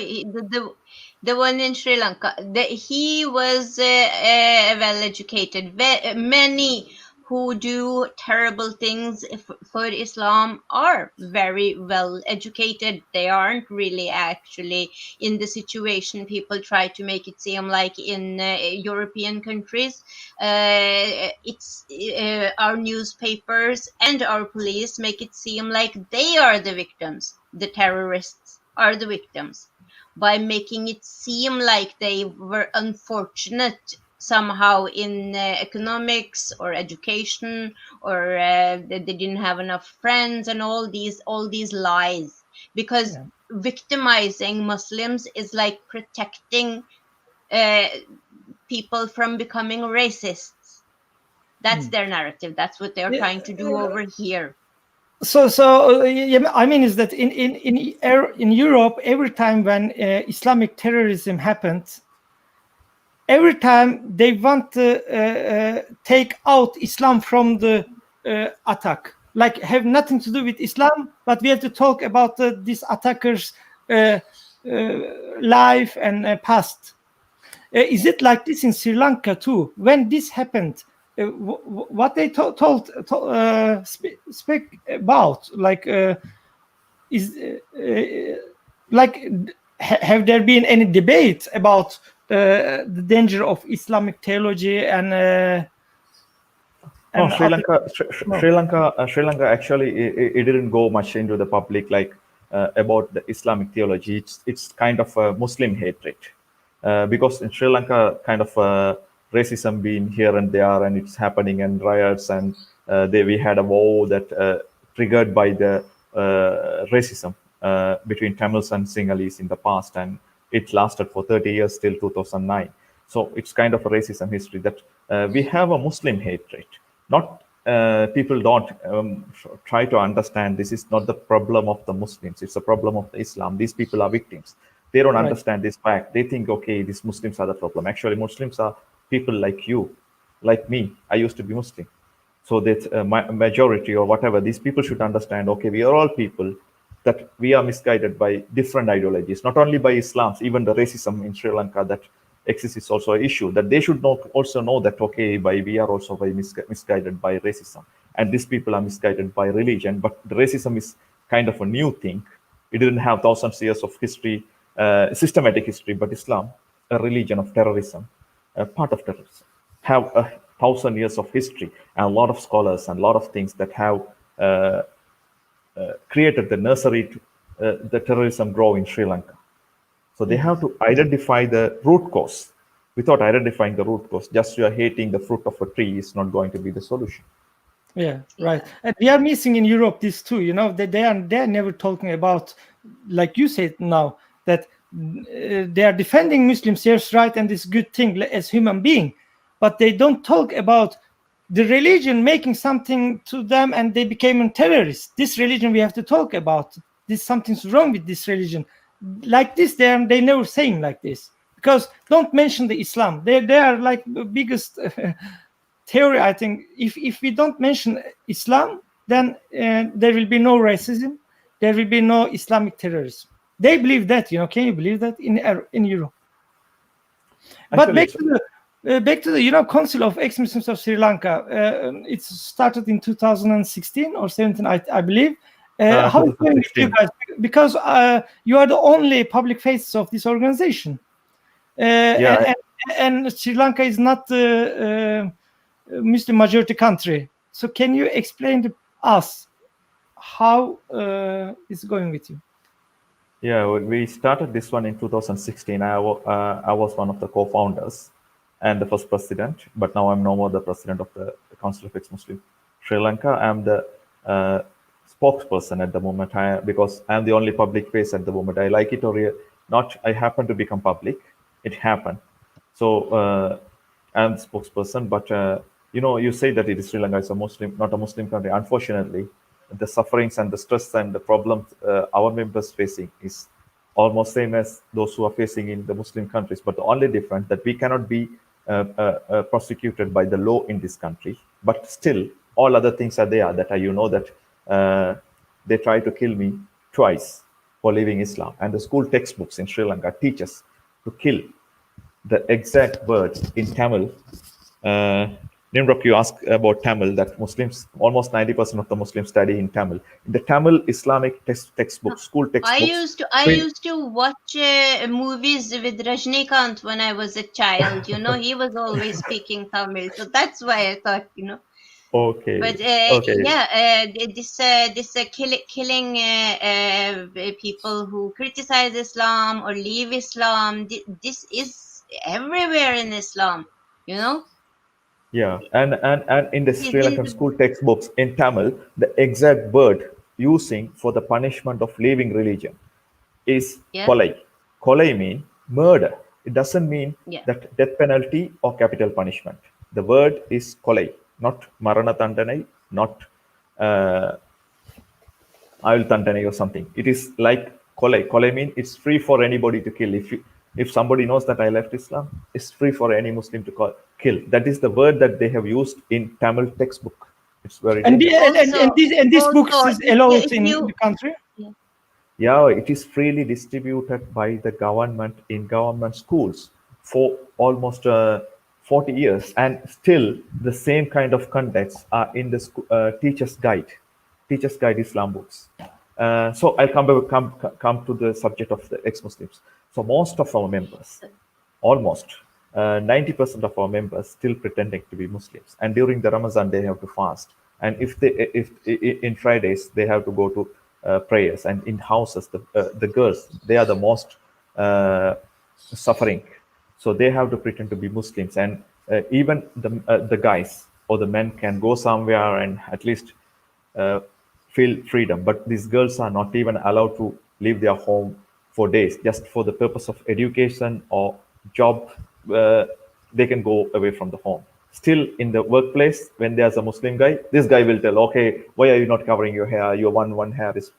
the one in Sri Lanka. He was well-educated. Many who do terrible things for Islam are very well educated. They aren't really actually in the situation people try to make it seem like in European countries. It's our newspapers and our police make it seem like they are the victims. The terrorists are the victims by making it seem like they were unfortunate somehow in economics or education, or they didn't have enough friends, and all these lies. Because victimizing Muslims is like protecting people from becoming racists. That's their narrative. That's what they're trying to do over here. So I mean, is that in Europe, every time when Islamic terrorism happened, every time they want to take out Islam from the attack, like have nothing to do with Islam, but we have to talk about these attackers' life and past. Is it like this in Sri Lanka too? When this happened, what they speak about, like, is like, have there been any debate about the danger of Islamic theology and Sri Lanka actually it didn't go much into the public like about the Islamic theology. It's kind of a Muslim hatred because in Sri Lanka kind of racism being here and there, and it's happening, and riots, and we had a war that triggered by the racism between Tamils and Sinhalese in the past, and it lasted for 30 years till 2009. So it's kind of a racism history that we have a Muslim hatred. Not people don't try to understand this is not the problem of the Muslims, it's a problem of the Islam. These people are victims. They don't understand this fact. They think, okay, these Muslims are the problem. Actually, Muslims are people like you, like me. I used to be Muslim. So that majority or whatever, these people should understand, okay, we are all people, that we are misguided by different ideologies, not only by Islam, even the racism in Sri Lanka that exists is also an issue, that they should also know that, okay, we are also misguided by racism. And these people are misguided by religion, but the racism is kind of a new thing. It didn't have thousands of years of history, systematic history, but Islam, a religion of terrorism, a part of terrorism, have 1,000 years of history, and a lot of scholars and a lot of things that have created the nursery to the terrorism grow in Sri Lanka. So they have to identify the root cause. Without identifying the root cause, just you are hating the fruit of a tree is not going to be the solution. Yeah, right. And we are missing in Europe this too. You know, they're never talking about, like you said now, that they are defending Muslims, yes, right, and this good thing as human being, but they don't talk about the religion making something to them and they became terrorists. This religion we have to talk about. Something's wrong with this religion. Like this, they never saying like this, because don't mention the Islam. They are like the biggest theory. I think if we don't mention Islam, then there will be no racism. There will be no Islamic terrorism. They believe that. You know, can you believe that in Europe? But back to the Council of Ex-Muslims of Sri Lanka. It started in 2016 or 17, I believe. How is it going with you guys? Because you are the only public faces of this organization. And Sri Lanka is not a Muslim majority country. So can you explain to us how it's going with you? Yeah, we started this one in 2016. I was one of the co-founders and the first president, but now I'm no more the president of the Council of Ex-Muslim Sri Lanka. I'm the spokesperson at the moment because I'm the only public face at the moment. I like it or not, I happen to become public. It happened. So I'm the spokesperson, but you say that it is Sri Lanka is a Muslim, not a Muslim country. Unfortunately, the sufferings and the stress and the problems our members facing is almost same as those who are facing in the Muslim countries. But the only difference that we cannot be prosecuted by the law in this country, but still all other things are there. That that they try to kill me twice for leaving Islam, and the school textbooks in Sri Lanka teach us to kill. The exact words in Tamil. Nimrok, you asked about Tamil, that Muslims, almost 90% of the Muslims study in Tamil. In the Tamil Islamic textbooks, school textbooks. I used to watch movies with Rajnikant when I was a child. He was always speaking Tamil, so that's why I thought. Okay. But Okay. yeah, this killing people who criticize Islam or leave Islam. This is everywhere in Islam. Yeah, and in the Is Sri Lankan in school textbooks in Tamil, the exact word using for the punishment of leaving religion is yeah, kolai. Kolai mean murder. It doesn't mean yeah. that death penalty or capital punishment. The word is kolai, not marana tandanai, not uh, ayul tandanai or something. It is like kolai. Kolai mean it's free for anybody to kill. If somebody knows that I left Islam, it's free for any Muslim to kill. That is the word that they have used in Tamil textbook. It's very And, dangerous. and these books Also, is allowed if in you the country. yeah. Yeah, it is freely distributed by the government in government schools for almost 40 years, and still the same kind of contents are in the teacher's guide Islam books. So I'll come to the subject of the ex-Muslims. So most of our members, almost 90% of our members, still pretending to be Muslims, and during the Ramadan they have to fast, and if in Fridays they have to go to prayers, and in houses the girls, they are the most suffering, so they have to pretend to be Muslims, and even the guys or the men can go somewhere and at least uh, feel freedom. But these girls are not even allowed to leave their home for days, just for the purpose of education or job. They can go away from the home. Still, in the workplace, when there's a Muslim guy, this guy will tell, "Okay, why are you not covering your hair? Your one hair is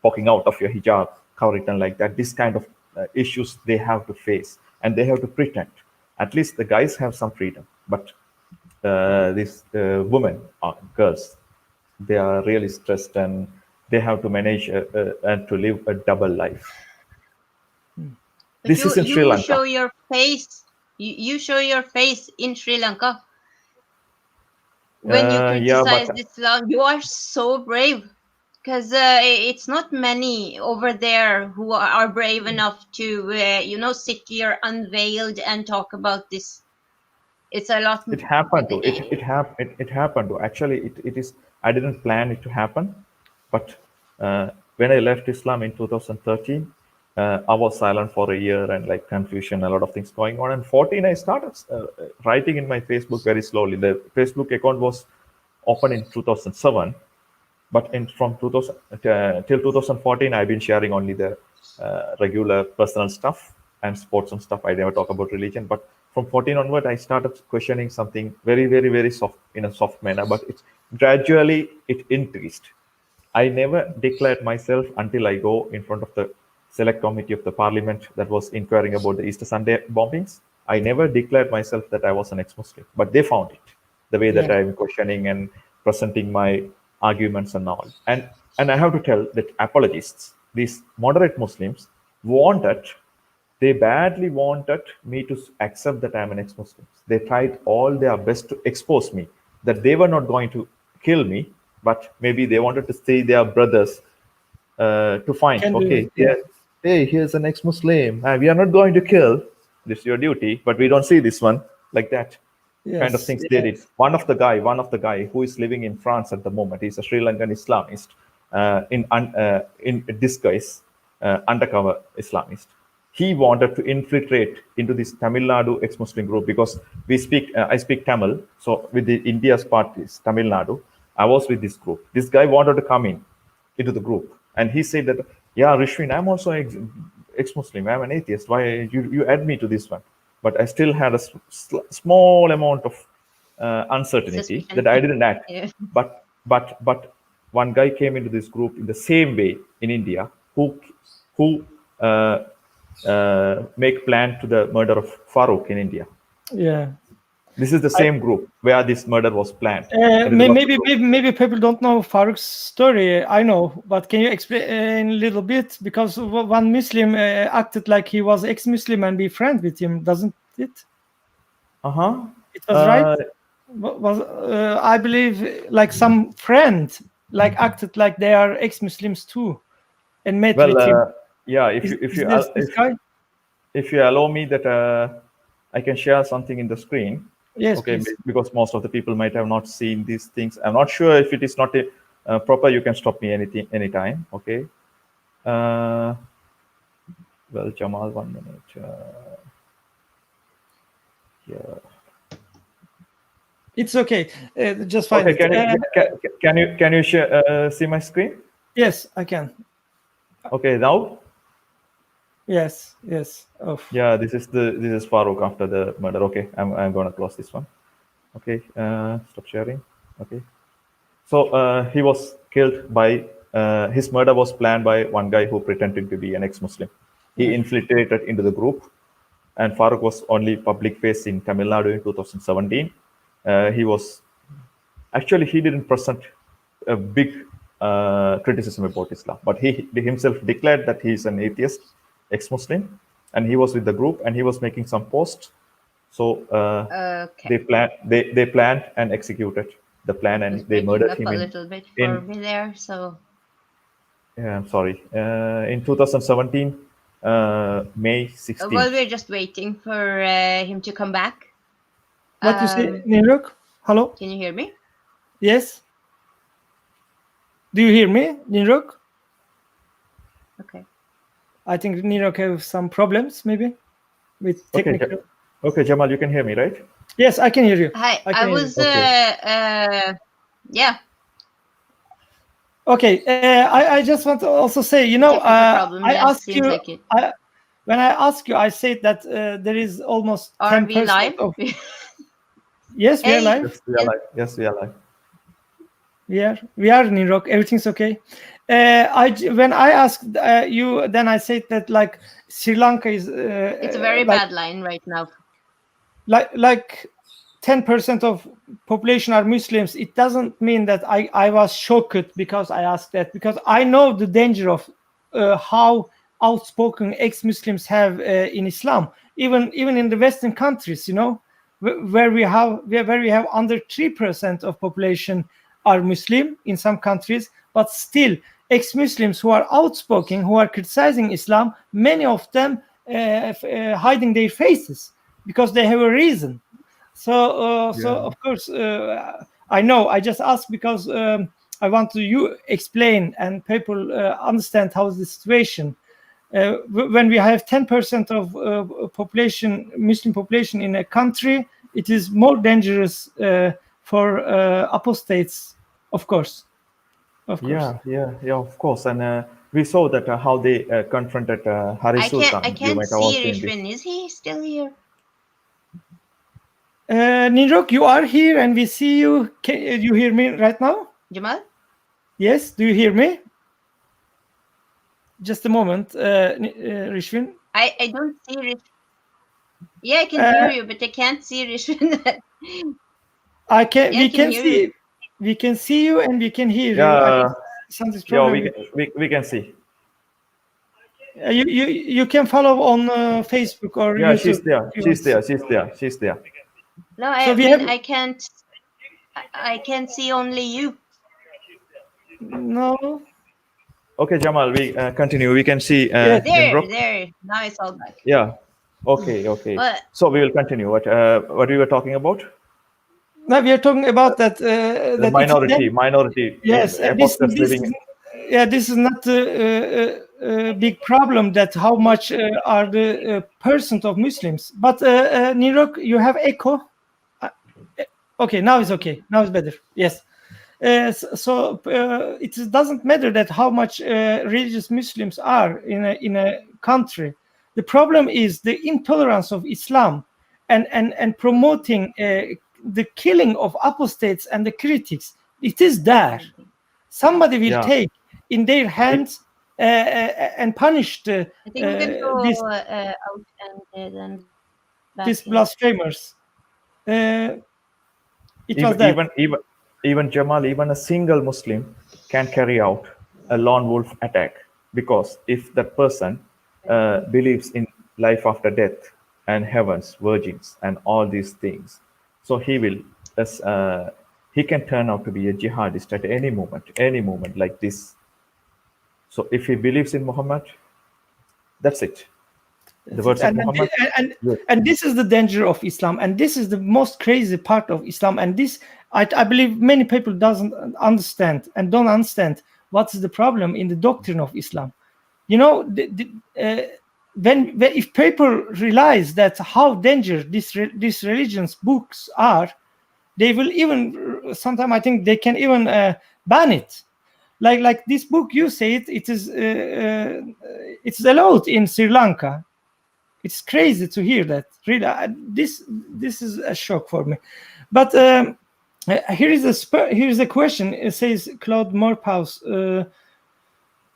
poking out of your hijab. Cover it," and like that. This kind of issues they have to face, and they have to pretend. At least the guys have some freedom, but these women, girls, they are really stressed, and they have to manage and to live a double life. But This is in Sri you Lanka. show your face. You show your face in Sri Lanka when you Yeah, criticize but Islam. You are so brave, because it's not many over there who are brave enough to sit here unveiled and talk about this. It's a lot. it happened to it happened to actually it is. I didn't plan it to happen, but when I left Islam in 2013, I was silent for a year, and like confusion, a lot of things going on. And 14, I started writing in my Facebook very slowly. The Facebook account was open in 2007, but from 2000 till 2014, I've been sharing only the regular personal stuff and sports and stuff. I never talk about religion. But from 14 onward, I started questioning something very, very, very soft, in a soft manner. But it's gradually it increased. I never declared myself until I go in front of the select committee of the parliament that was inquiring about the Easter Sunday bombings. I never declared myself that I was an ex-Muslim, but they found it the way that Yeah. I'm questioning and presenting my arguments and all. And I have to tell that apologists, these moderate Muslims, wanted, they badly wanted me to accept that I'm an ex-Muslim. They tried all their best to expose me, that they were not going to kill me, but maybe they wanted to see their brothers to find, Can do okay, it. Yeah. hey, here's an ex-Muslim. We are not going to kill. This is your duty, but we don't see this one like that. Kind of Yes. things they did. One of the guy who is living in France at the moment, he's a Sri Lankan Islamist in disguise. undercover Islamist. He wanted to infiltrate into this Tamil Nadu ex-Muslim group because I speak Tamil. So with the India's part is Tamil Nadu. I was with this group. This guy wanted to come into the group, and he said that, yeah, Rishvin, I'm also ex-Muslim. I'm an atheist. Why you add me to this one? But I still had a small amount of uncertainty Suspicion. that I didn't act. Yeah. But one guy came into this group in the same way in India who make plan to the murder of Farooq in India. Yeah. This is the same group where this murder was planned. And it was Maybe people don't know Farouk's story. I know, but can you explain a little bit? Because one Muslim acted like he was ex-Muslim and be friends with him, doesn't it? It was right. I believe like some friend like acted like they are ex-Muslims too, and met with him. Yeah, if you allow me that I can share something in the screen. Yes, okay, please. Because most of the people might have not seen these things. I'm not sure if it is not proper. You can stop me anytime. Okay. Well, Jamal, 1 minute. Yeah. It's okay. Just fine. Okay. Can you share, see my screen? Yes, I can. Okay. Now. Yes. Oh. Yeah, this is Farooq after the murder. Okay, I'm gonna close this one. Okay, stop sharing. Okay, so he was killed by his murder was planned by one guy who pretended to be an ex-Muslim. He infiltrated into the group, and Farooq was only public face in Tamil Nadu in 2017. He didn't present a big criticism about Islam, but he himself declared that he is an atheist, ex-Muslim, and he was with the group and he was making some posts. So they planned and executed the plan, and they murdered him a little bit for me there. So yeah, I'm sorry. In 2017, May 16th. Well, we're just waiting for him to come back. What you say, Ninrok? Hello? Can you hear me? Yes. Do you hear me, Ninrok? Okay. I think Ninrok has some problems, maybe, with technical. Okay, Jamal, you can hear me, right? Yes, I can hear you. Hi, I was. Yeah. Okay, I just want to also say, I asked you. When I ask you, I said that there is almost 10%. Are we live? Yes, we are live. Yes, we are live. We are Ninrok. Everything's okay. When I asked you, then I said that like Sri Lanka is. It's a very bad line right now. Like 10% of population are Muslims. It doesn't mean that I was shocked because I asked that, because I know the danger of how outspoken ex-Muslims have in Islam, even in the Western countries, where we have under 3% of population are Muslim in some countries, but still ex-Muslims who are outspoken, who are criticizing Islam, many of them hiding their faces because they have a reason. So of course, I know. I just asked because I want to explain and people understand how the situation. When we have 10% of population, Muslim population in a country, it is more dangerous for apostates, of course. Yeah, of course. And we saw that how they confronted Hari Sultan. I can't see Rishvin. Is he still here? Ninrok, you are here and we see you. Can you hear me right now? Jamal? Yes, do you hear me? Just a moment, Rishvin. I don't see Rishvin. Yeah, I can hear you, but I can't see Rishvin. We can see you and we can hear you. We can see. You can follow on Facebook or YouTube. She's there. No, I can't. I can see only you. No. Okay, Jamal, we continue. We can see. There. Now it's all back. Yeah. Okay. So we will continue. What we were talking about? No, we are talking about that. Minority. Yes, this is not big problem that how much are the percent of Muslims. But Nirok, you have echo. Okay, now it's okay. Now it's better. Yes. So it doesn't matter that how much religious Muslims are in a country. The problem is the intolerance of Islam and promoting the killing of apostates and the critics. It is there. Somebody will take in their hands and punish the I think we can go out and then back these in. blasphemers. It was that. Even Jamal, even a single Muslim can carry out a lone wolf attack, because if that person believes in life after death and heavens, virgins, and all these things, so he will, he can turn out to be a jihadist at any moment like this. So if he believes in Muhammad, that's it. The words of Muhammad. And this is the danger of Islam, and this is the most crazy part of Islam, and this I believe many people don't understand what is the problem in the doctrine of Islam. You know, when if people realize that how dangerous these religions books are, they will even sometimes I think they can even ban it. Like this book, you say it's allowed in Sri Lanka. It's crazy to hear that. Really, this is a shock for me. But here is a question. It says Claude Morpause.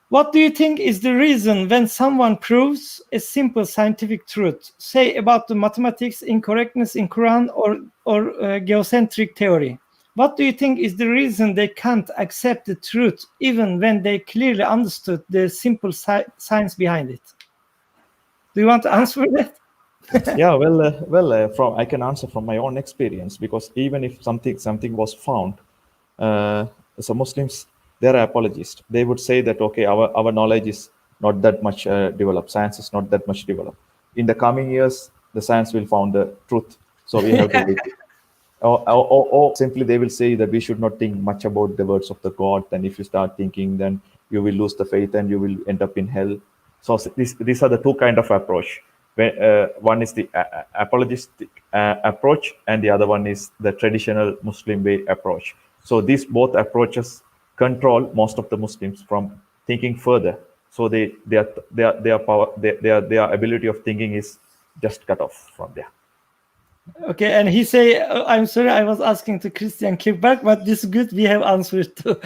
What do you think is the reason when someone proves a simple scientific truth, say about the mathematics incorrectness in Quran or geocentric theory? What do you think is the reason they can't accept the truth even when they clearly understood the simple science behind it? Do you want to answer that? Yeah, well, I can answer from my own experience, because even if something was found, so Muslims, they're apologists. They would say that, okay, our knowledge is not that much developed. Science is not that much developed. In the coming years, the science will found the truth. So we have to wait. Or simply they will say that we should not think much about the words of the God. And if you start thinking, then you will lose the faith and you will end up in hell. So these are the two kind of approach. One is the apologistic approach, and the other one is the traditional Muslim way approach. So these both approaches control most of the Muslims from thinking further. So their power, their ability of thinking is just cut off from there. Okay, and he say, I'm sorry, I was asking to Christian Kirchberg, but this is good. We have answered to.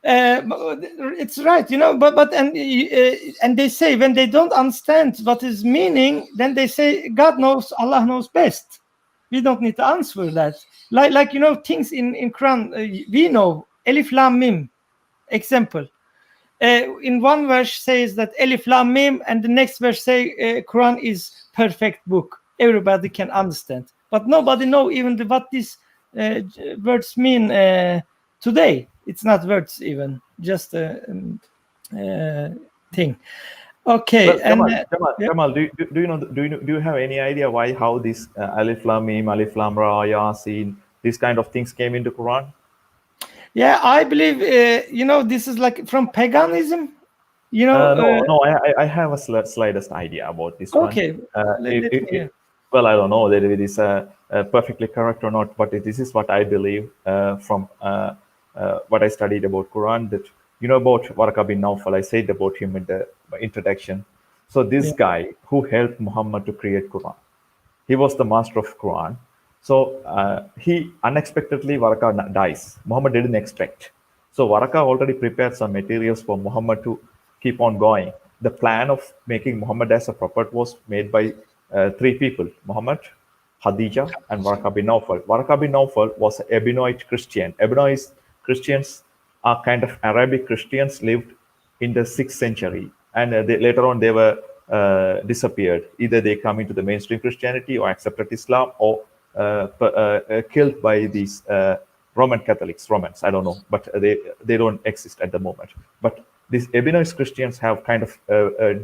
It's right, you know. But and they say when they don't understand what is meaning, then they say God knows, Allah knows best. We don't need to answer that. Like you know, things in Quran we know. Alif Lam Mim, example. In one verse says that Alif Lam Mim, and the next verse say Quran is perfect book. Everybody can understand, but nobody know even what these words mean today. It's not words even, just a thing. Okay. Well, Jamal, do you have any idea how this Alif Lam Mim, Alif Lam Ra, Yasin, these kind of things came into Quran? Yeah, I believe you know, this is like from paganism. You know, no, I have a slightest idea about this one. Okay. Well, I don't know whether it is perfectly correct or not, but this is what I believe from what I studied about Quran. That you know about Warqa bin Nawfal. I said about him in the introduction. So this guy who helped Muhammad to create Quran, he was the master of Quran. So he unexpectedly Warqa dies. Muhammad didn't expect. So Warqa already prepared some materials for Muhammad to keep on going. The plan of making Muhammad as a prophet was made by three people: Muhammad, Khadija, and Warqa bin Nawfal. Warqa bin Nawfal was an Ebionite Christian. Ebionite Christians are kind of Arabic Christians, lived in the 6th century, and later on they were disappeared. Either they come into the mainstream Christianity or accepted Islam, or killed by these Roman Catholics, Romans. I don't know, but they don't exist at the moment. But these Ebionite Christians have kind of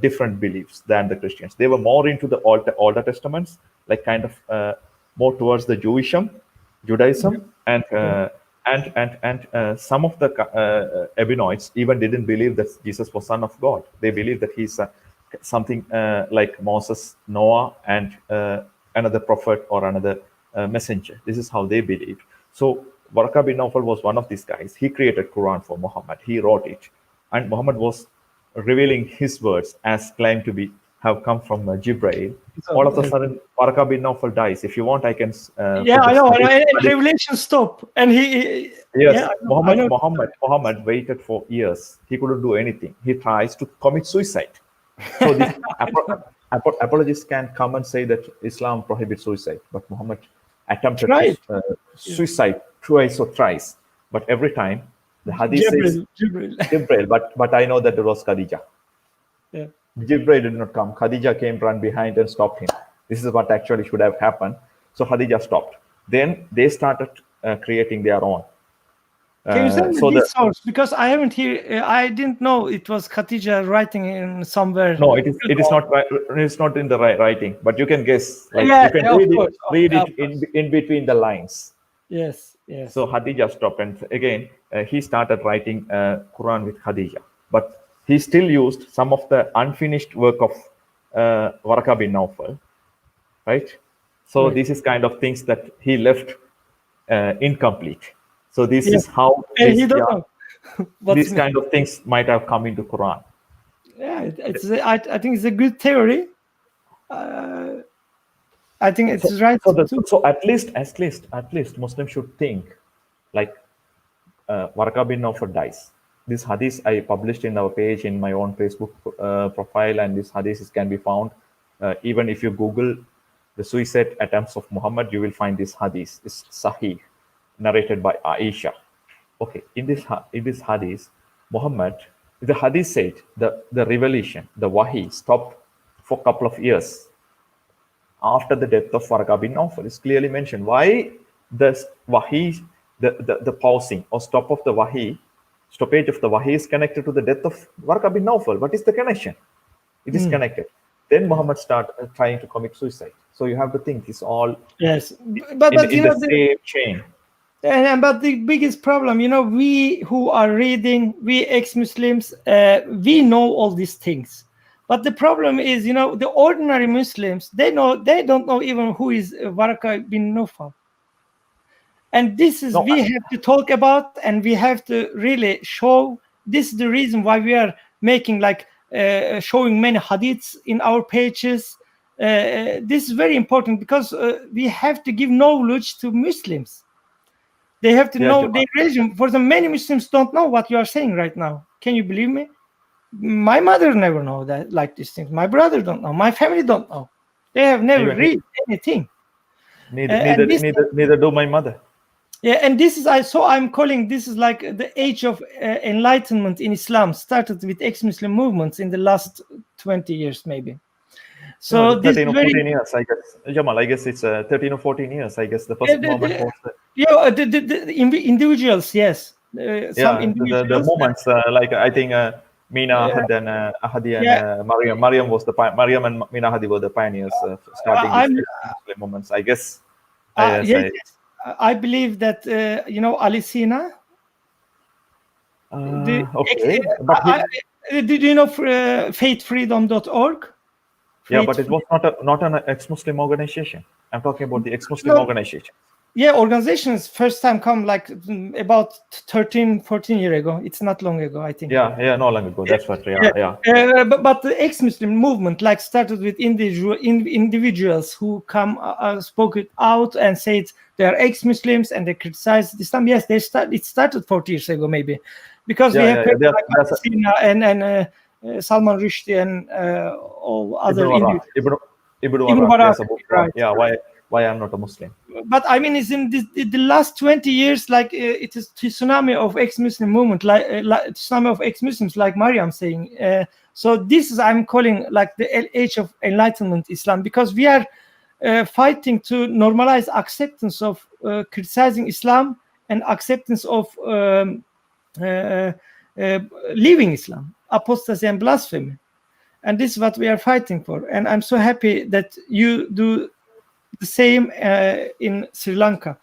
different beliefs than the Christians. They were more into the older testaments, like kind of more towards the Judaism, and And some of the Ebionites even didn't believe that Jesus was Son of God. They believed that he's something like Moses, Noah, and another prophet or another messenger. This is how they believed. So Warqa bin Nawfal was one of these guys. He created Quran for Muhammad. He wrote it, and Muhammad was revealing his words as claimed to be have come from Jibreel. All of a sudden, Warqa bin Nawfal dies. If you want, I can. Yeah, I know. Revelation stop, and he. Yes, yeah, I know. Muhammad waited for years. He couldn't do anything. He tries to commit suicide. So these apologists can come and say that Islam prohibits suicide, but Muhammad attempted suicide twice or thrice. But every time the hadith says Jibreel, but I know that it was Khadija. Yeah. Jibreel did not come. Khadija came, ran behind and stopped him. This is what actually should have happened. So Khadija stopped. Then they started creating their own. Can you send me this source? Because I haven't here. I didn't know it was Khadija writing in somewhere. No, it is not. It's not in the writing, but you can guess. Like yeah, you can read it in between the lines. Yes, yes. So Khadija stopped, and again he started writing Quran with Khadija, but he still used some of the unfinished work of Warqa bin Nawfal, right? So this is kind of things that he left incomplete. So this is how these kind of things might have come into Quran. Yeah, I think it's a good theory. I think it's right. So at least Muslims should think like Warqa bin Nawfal dies. This hadith I published in our page in my own Facebook profile, and this hadith can be found even if you Google the suicide attempts of Muhammad, you will find this hadith. It's Sahih, narrated by Aisha. Okay, in this hadith, Muhammad, the hadith said the revelation, the wahi stopped for a couple of years after the death of Warqa bin Nawfal. It's clearly mentioned. Why the wahi, the pausing or stoppage of the wahi is connected to the death of Warqa bin Nawfal. What is the connection? It is connected. Then Muhammad started trying to commit suicide. So you have to think it's all but in the same chain. But the biggest problem, we who are reading, we ex-Muslims, we know all these things. But the problem is, the ordinary Muslims, they don't know even who is Warqa bin Nawfal. And this is we have to talk about, and we have to really show. This is the reason why we are making showing many hadiths in our pages. This is very important because we have to give knowledge to Muslims. They have to know their religion. For the many Muslims don't know what you are saying right now. Can you believe me? My mother never know that like these things. My brother don't know. My family don't know. They have never read anything. Neither do my mother. Yeah, and this is I'm calling this is like the age of enlightenment in Islam started with ex-Muslim movements in the last 20 years maybe. So 13 or 14 years, I guess. Jamal, I guess it's 13 or 14 years. I guess the first moment was the individuals, yes. Some individuals. The movements, I think Mina Ahad and Ahadi and Mariam was Mariam and Mina Ahadi were the pioneers starting these Muslim movements. I guess. Yes. I believe that Ali Sina. Okay. Did you know faithfreedom.org? Yeah, but it was not an ex-Muslim organization. I'm talking about the ex-Muslim organization. Yeah, organizations first time come about 13, 14 years ago. It's not long ago, I think. Yeah, not long ago. That's what. Yeah. But the ex-Muslim movement started with individuals who come spoke it out and said they are ex-Muslims and they criticized Islam. Yes, it started 40 years ago maybe, because we have Sina and Salman Rushdie and all other Ibn Barak. Right. Yeah, why I'm not a Muslim. But I mean, it's in the last 20 years, it is tsunami of ex-Muslim movement, tsunami of ex-Muslims, like Mariam saying. So this is I'm calling the age of enlightenment Islam, because we are fighting to normalize acceptance of criticizing Islam and acceptance of leaving Islam, apostasy and blasphemy. And this is what we are fighting for. And I'm so happy that you do the same in Sri Lanka.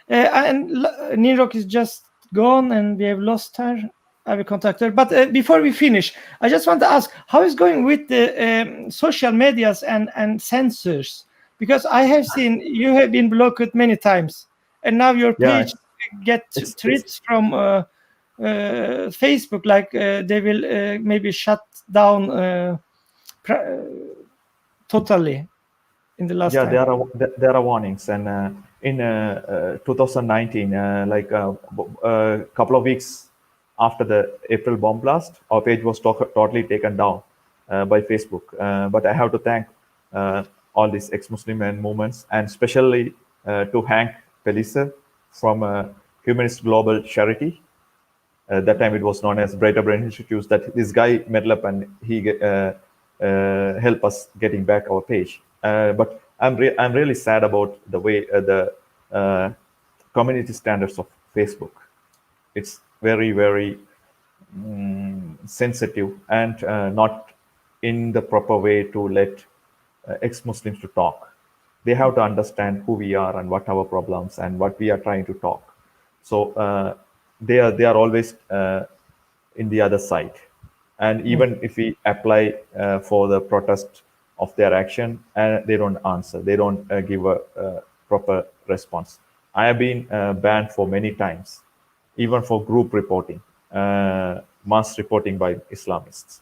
And Ninrok is just gone, and we have lost her. I will contact her. But before we finish, I just want to ask, how is going with the social medias and censors? Because I have seen you have been blocked many times, and now your Yeah, page get it's threats from Facebook, like they will maybe shut down totally in the last yeah, time. there are warnings, and in 2019, like a couple of weeks after the April bomb blast, our page was totally taken down by Facebook. But I have to thank all these ex-Muslim and movements, and especially to Hank Pellicer from Humanist Global Charity. That time it was known as Brighter Brain Institute. That this guy met up and he helped us getting back our page. But I'm really sad about the way the community standards of Facebook. It's very sensitive and not in the proper way to let ex-Muslims to talk. They have to understand who we are and what our problems and what we are trying to talk. So they are always in the other side. And even if we apply for the protest of their action, they don't answer. They don't give a proper response. I have been banned for many times, even for group reporting, mass reporting by Islamists.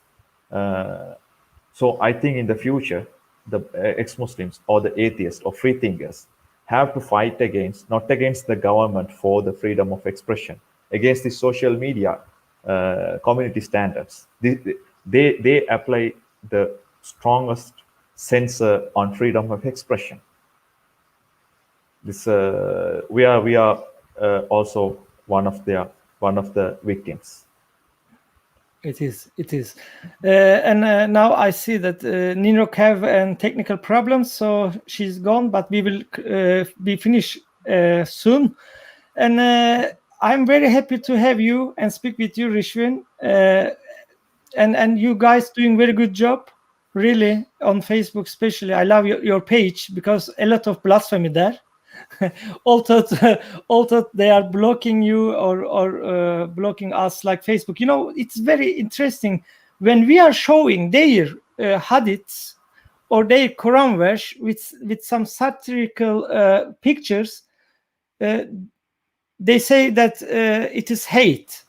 So I think in the future, the ex-Muslims or the atheists or free thinkers have to fight against, not against the government for the freedom of expression, against the social media community standards. They apply the strongest censor on freedom of expression. This we are also one of the victims. It is. And now I see that Ninrok have technical problems, so she's gone, but we will be finished soon. And I'm very happy to have you and speak with you, Rishvin. And you guys doing very good job, really, on Facebook especially. I love your page because a lot of blasphemy there. although they are blocking you or blocking us like Facebook. It's very interesting when we are showing their hadiths or their Quran verse with some satirical pictures. They say that it is hate.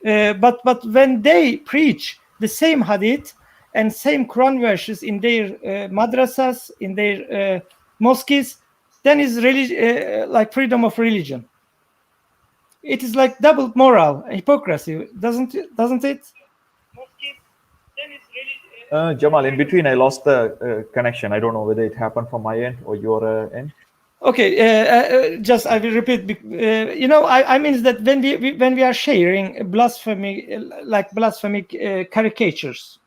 But when they preach the same hadith and same Quran verses in their madrasas, in their mosques, then is really like freedom of religion. It is like double moral, hypocrisy, doesn't it? Jamal, in between, I lost the connection. I don't know whether it happened from my end or your end. Okay, just I will repeat. I mean that when we are sharing blasphemy, like blasphemic caricatures,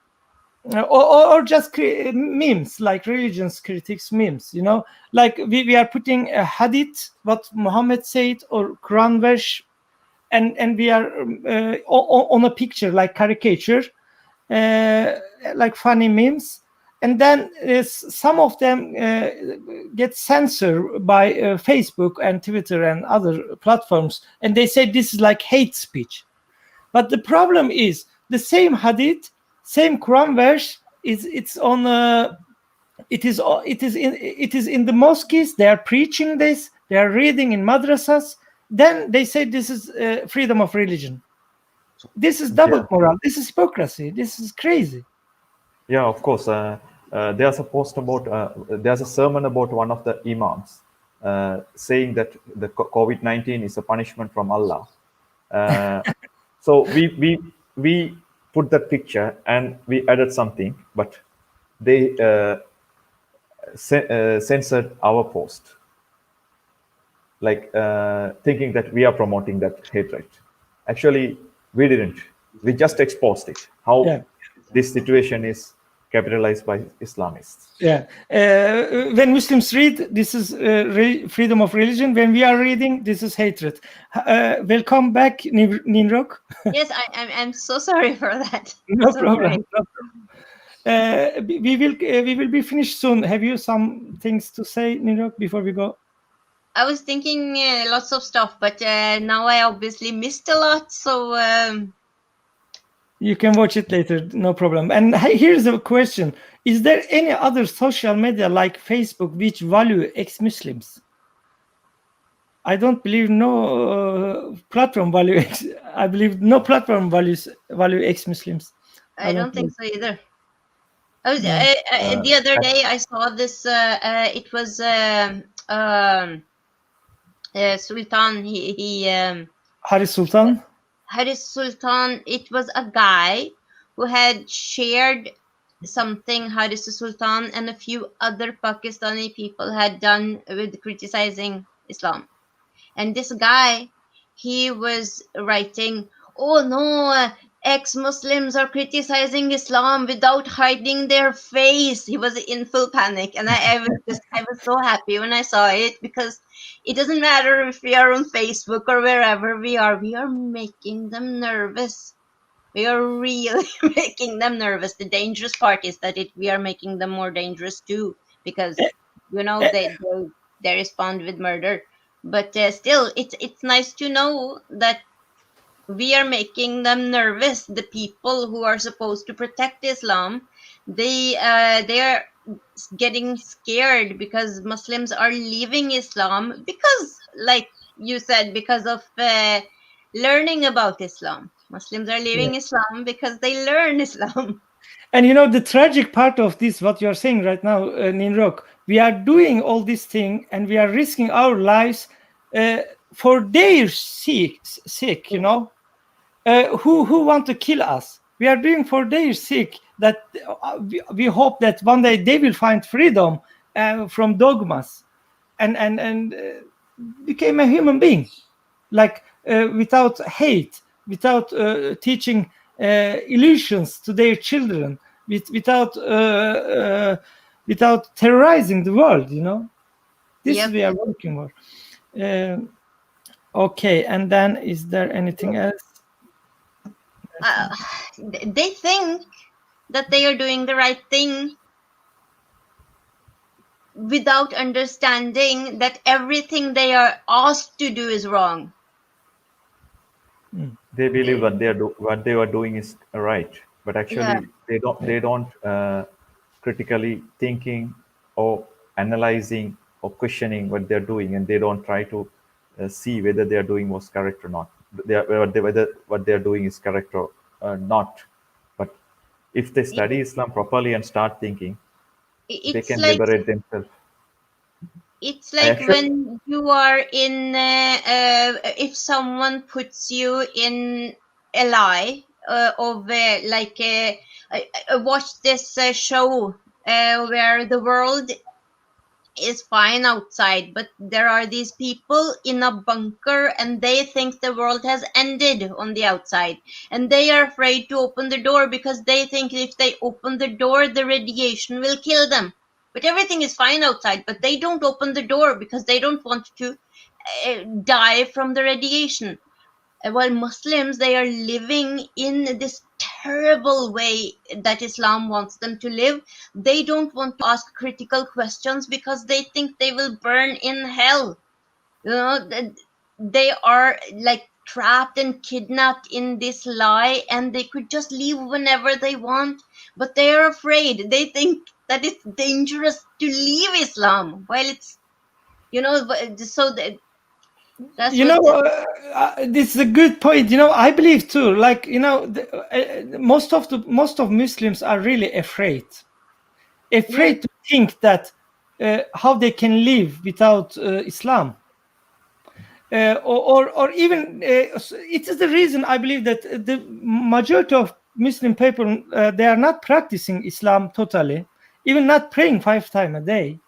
or just memes, like religions critics memes, like we are putting a hadith what Muhammad said or Quran verse, and we are on a picture like caricature, like funny memes, and then some of them get censored by Facebook and Twitter and other platforms, and they say this is like hate speech. But the problem is the same hadith, same Quran verse it is in the mosques. They are preaching this. They are reading in madrasas. Then they say this is freedom of religion. This is double moral. This is hypocrisy. This is crazy. Yeah, of course. There's a post about. There's a sermon about one of the imams saying that the COVID-19 is a punishment from Allah. So we put that picture and we added something, but they censored our post, like thinking that we are promoting that hatred. Actually, we didn't. We just exposed it. How this situation is capitalized by Islamists. Yeah. When Muslims read, this is freedom of religion. When we are reading, this is hatred. Welcome back, Ninrok. Yes, I'm so sorry for that. No So problem. great. We will be finished soon. Have you some things to say, Ninrok, before we go? I was thinking lots of stuff, but now I obviously missed a lot. So you can watch it later, no problem. And here's a question: is there any other social media like Facebook which value ex-Muslims? I don't believe no platform value. I believe no platform value ex-Muslims. I don't think so either. I was, No. the other day I saw this. It was Sultan. Haris Sultan. Haris Sultan. It was a guy who had shared something Haris Sultan and a few other Pakistani people had done with criticizing Islam. And this guy, he was writing, "Oh no, ex-Muslims are criticizing Islam without hiding their face." He was in full panic, and I was so happy when I saw it, because it doesn't matter if we are on Facebook or wherever we are making them nervous. We are really making them nervous. The dangerous part is that we are making them more dangerous too, because they respond with murder. But still, it's nice to know that we are making them nervous. The people who are supposed to protect Islam, they are getting scared because Muslims are leaving Islam because, like you said, because of learning about Islam. Muslims are leaving Islam because they learn Islam. And the tragic part of this, what you're saying right now, Ninrok, we are doing all this thing and we are risking our lives for their sake, who want to kill us. We are doing for their sake, that we hope that one day they will find freedom from dogmas and became a human being, like without hate, without teaching illusions to their children, without terrorizing the world. This Yep. we are working for. Okay, and then is there anything else? They think that they are doing the right thing without understanding that everything they are asked to do is wrong. They believe what they were doing is right, but actually they don't critically thinking or analyzing or questioning what they're doing, and they don't try to see whether they are doing was correct or not. Whether what they are doing is correct or not. But if they study Islam properly and start thinking, they It's can like liberate themselves. it's like when you are in if someone puts you in a lie of I watched this show where the world is fine outside, but there are these people in a bunker and they think the world has ended on the outside, and they are afraid to open the door because they think if they open the door the radiation will kill them. But everything is fine outside, but they don't open the door because they don't want to die from the radiation. While Muslims, they are living in this terrible way that Islam wants them to live. They don't want to ask critical questions because they think they will burn in hell. They are like trapped and kidnapped in this lie, and they could just leave whenever they want, but they are afraid. They think that it's dangerous to leave Islam, while it's so that that's this is a good point. I believe too, like most of Muslims are really afraid to think that how they can live without Islam, or even it is the reason I believe that the majority of Muslim people, they are not practicing Islam totally, even not praying 5 times a day.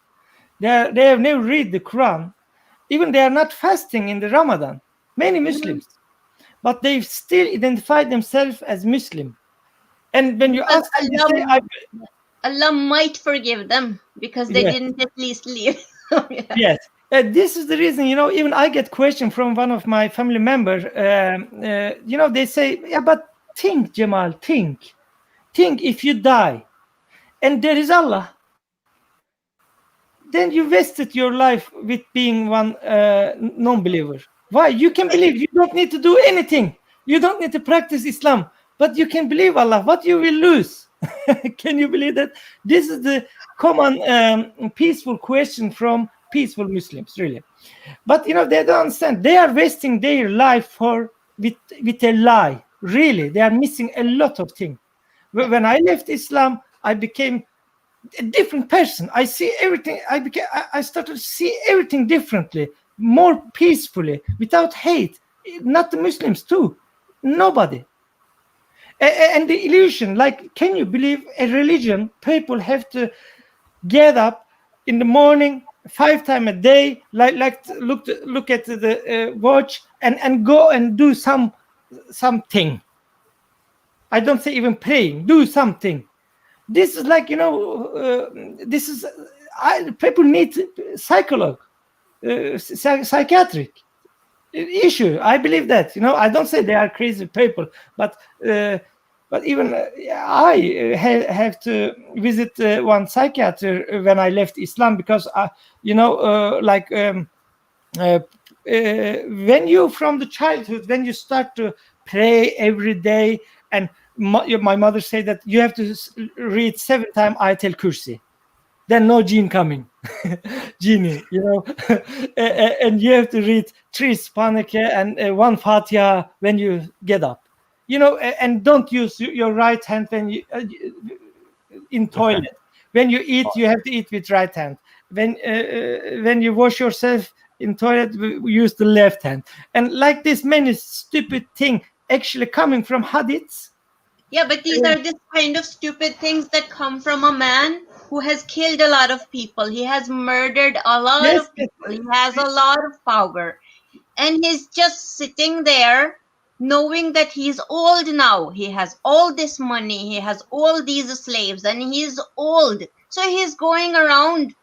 They have never read the Quran. Even they are not fasting in the Ramadan. Many Muslims, but they still identify themselves as Muslim. And when you ask them, they say, Allah might forgive them because they didn't at least leave. Yes. This is the reason, even I get question from one of my family members. They say, yeah, but think, Jamal, think if you die and there is Allah, then you wasted your life with being one non-believer. Why? You can believe. You don't need to do anything. You don't need to practice Islam, but you can believe Allah. What you will lose? Can you believe that? This is the common peaceful question from peaceful Muslims, really. But they don't understand. They are wasting their life with a lie. Really, they are missing a lot of things. When I left Islam, I became a different person. I see everything. I started to see everything differently, more peacefully, without hate. Not the Muslims too. Nobody. And the illusion, like, can you believe a religion? People have to get up in the morning 5 times a day, like look at the watch and go and do something. I don't say even praying. Do something. This is like this is people need psychologue, psychiatric issue. I believe that. I don't say they are crazy people, but even I have to visit one psychiatrist when I left Islam, because when you from the childhood, when you start to pray every day, and my mother said that you have to read 7 times Ayatul Kursi, then no jinn coming, genie, and you have to read 3 Spanake and 1 Fatiha when you get up, and don't use your right hand when you in toilet. When you eat, you have to eat with right hand. When you wash yourself in toilet, use the left hand. And like this, many stupid thing actually coming from hadiths. Yeah, but these are just kind of stupid things that come from a man who has killed a lot of people. He has murdered a lot of people. He has a lot of power. And he's just sitting there knowing that he's old now. He has all this money. He has all these slaves, and he's old. So he's going around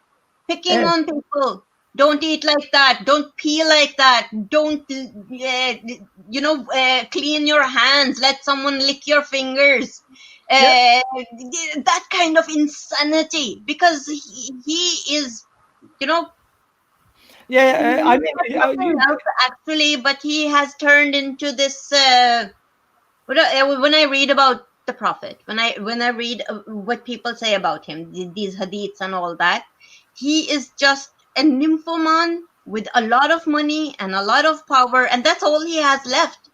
picking on people. Don't eat like that. Don't pee like that. Don't, clean your hands. Let someone lick your fingers. That kind of insanity, because he is, I mean, actually, but he has turned into this. When I read about the Prophet, when I read what people say about him, these hadiths and all that, he is just a nymphoman with a lot of money and a lot of power, and that's all he has left.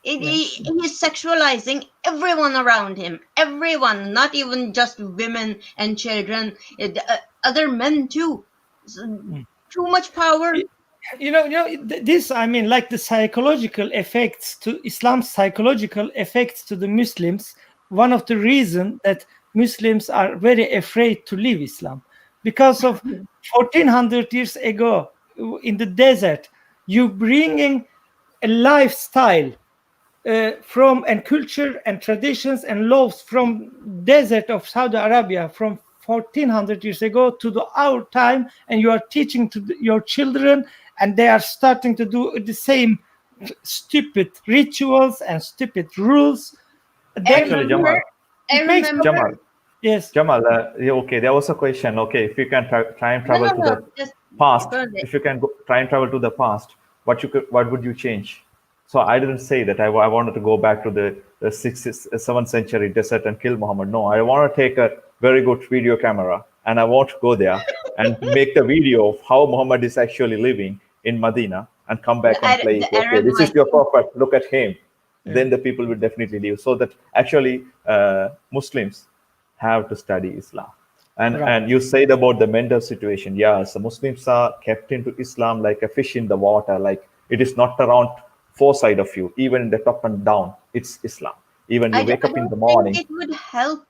He's sexualizing everyone around him, everyone, not even just women and children, other men too. Too much power. This, I mean, like the psychological effects to Islam's psychological effects to the Muslims. One of the reasons that Muslims are very afraid to leave Islam, because of 1400 years ago in the desert, you bringing a lifestyle from and culture and traditions and laws from desert of Saudi Arabia from 1400 years ago to our time, and you are teaching to your children, and they are starting to do the same stupid rituals and stupid rules. Actually, Jamal. Jamal. Yes. Jamal, okay, there was a question. Okay, if you can try and travel to the past, if you can try and travel to the past, what would you change? So I didn't say that I wanted to go back to the 6th, 7th century desert and kill Muhammad. No, I want to take a very good video camera, and I want to go there and make the video of how Muhammad is actually living in Medina, and come back and play. Okay, this is your prophet. Look at him. Yeah. Then the people will definitely leave. So that actually Muslims have to study Islam. And you said about the mental situation. Yes, the Muslims are kept into Islam like a fish in the water. Like it is not around 4 sides of you, even in the top and down, it's Islam. Even you wake up in the morning. It would help.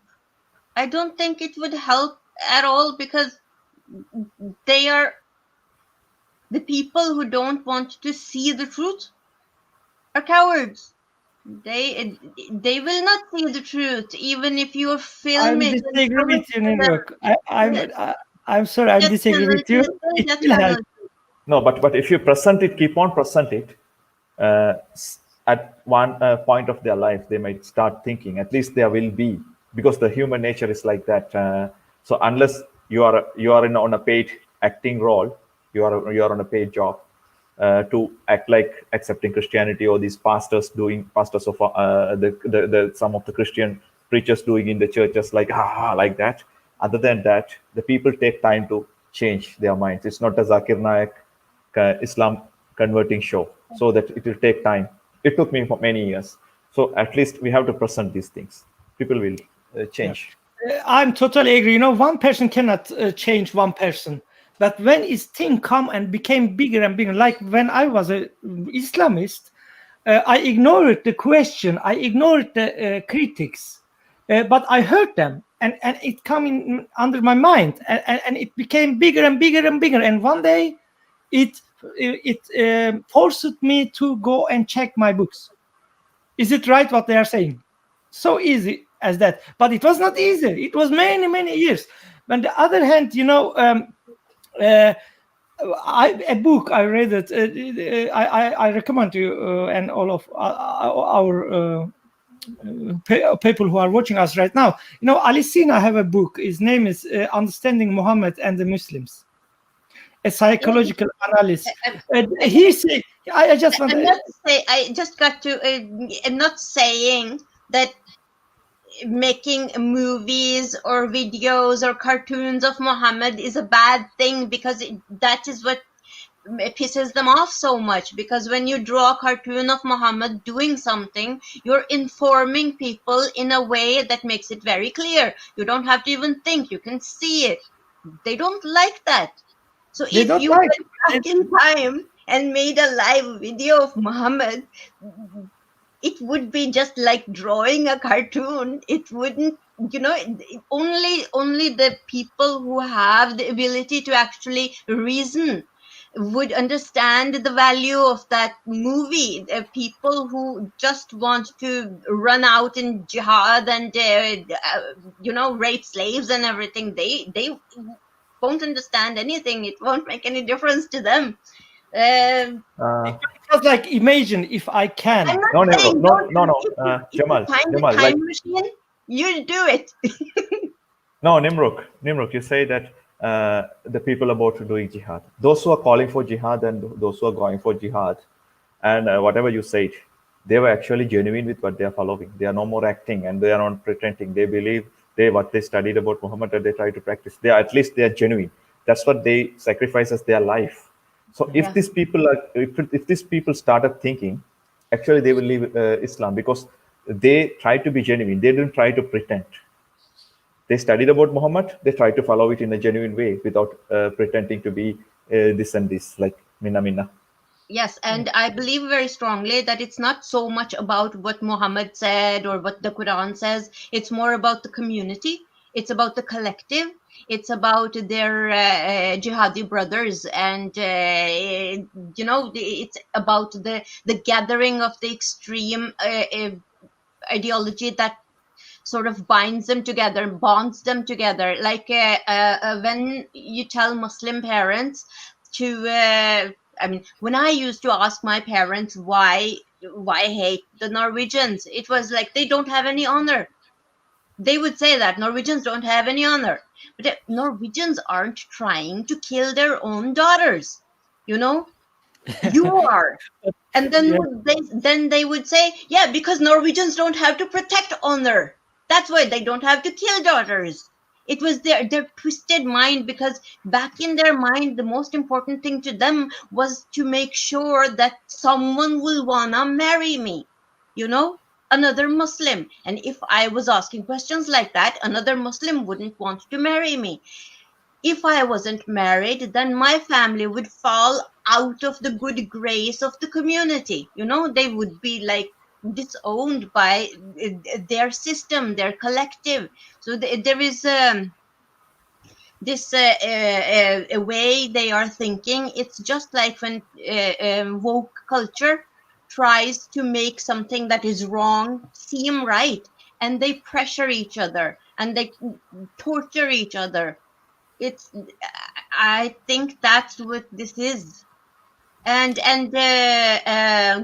I don't think it would help at all, because they are the people who don't want to see the truth are cowards. They will not see the truth, even if you film it. I disagree with you, Nirok. I'm sorry, I disagree with you. It will help. No, but if you present it, keep on present it, at one point of their life, they might start thinking, at least there will be, because the human nature is like that. So unless you are on a paid acting role, you are on a paid job to act like accepting Christianity, or these pastors of the some of the Christian preachers doing in the churches, like like that. Other than that, the people take time to change their minds. It's not a Zakir Naik Islam converting show, so that it will take time. It took me for many years. So at least we have to present these things. People will change. I'm totally agree. One person cannot change one person. But when his thing come and became bigger and bigger, like when I was a Islamist, I ignored the question, I ignored the critics, but I heard them, and it come in under my mind, and it became bigger and bigger and bigger. And one day, it forced me to go and check my books. Is it right what they are saying? So easy as that, but it was not easy. It was many years. On the other hand, a book I read it. I recommend you and all of our people who are watching us right now. Ali Sina have a book. His name is Understanding Muhammad and the Muslims, a psychological analysis. He say, I just want. I just got to. I'm not saying that making movies or videos or cartoons of Muhammad is a bad thing, because that is what pisses them off so much. Because when you draw a cartoon of Muhammad doing something, you're informing people in a way that makes it very clear. You don't have to even think, you can see it. They don't like that. So if you went back in time and made a live video of Muhammad, it would be just like drawing a cartoon. It wouldn't, only the people who have the ability to actually reason would understand the value of that movie. People who just want to run out in jihad and rape slaves and everything, they won't understand anything. It won't make any difference to them. It was like, imagine if I can. No, Jamal, time machine, you do it. No, Nimrok, you say that the people about doing jihad, those who are calling for jihad and those who are going for jihad, and whatever you said, they were actually genuine with what they are following. They are no more acting and they are not pretending. They believe what they studied about Muhammad and they try to practice. They are, at least they are genuine. That's what they sacrifice as their life. So if these people started thinking, actually they will leave Islam, because they try to be genuine. They didn't try to pretend. They studied about Muhammad. They try to follow it in a genuine way without pretending to be this and this, like minna. Yes, and I believe very strongly that it's not so much about what Muhammad said or what the Quran says. It's more about the community. It's about the collective. It's about their jihadi brothers, and it's about the gathering of the extreme ideology that sort of binds them together, bonds them together. Like when you tell Muslim parents to, when I used to ask my parents why hate the Norwegians, it was like they don't have any honor. They would say that Norwegians don't have any honor, but Norwegians aren't trying to kill their own daughters. You are. And then they would say, yeah, because Norwegians don't have to protect honor. That's why they don't have to kill daughters. It was their twisted mind, because back in their mind, the most important thing to them was to make sure that someone will wanna marry me, another Muslim. And if I was asking questions like that, another Muslim wouldn't want to marry me. If I wasn't married, then my family would fall out of the good grace of the community. They would be like disowned by their system, their collective. So there is this a way they are thinking. It's just like when woke culture tries to make something that is wrong seem right, and they pressure each other and they torture each other. I think that's what this is. And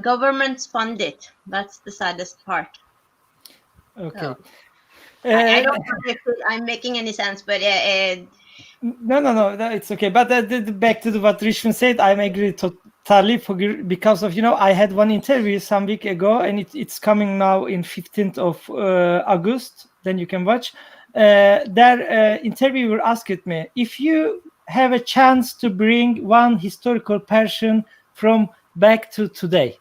governments fund it. That's the saddest part. Okay. I don't know if I'm making any sense, but No, it's okay. But back to what Rishvin said, I agree totally because of, I had one interview some week ago, and it's coming now in 15th of August. Then you can watch. Their interviewer asked me, if you have a chance to bring one historical person from back to today,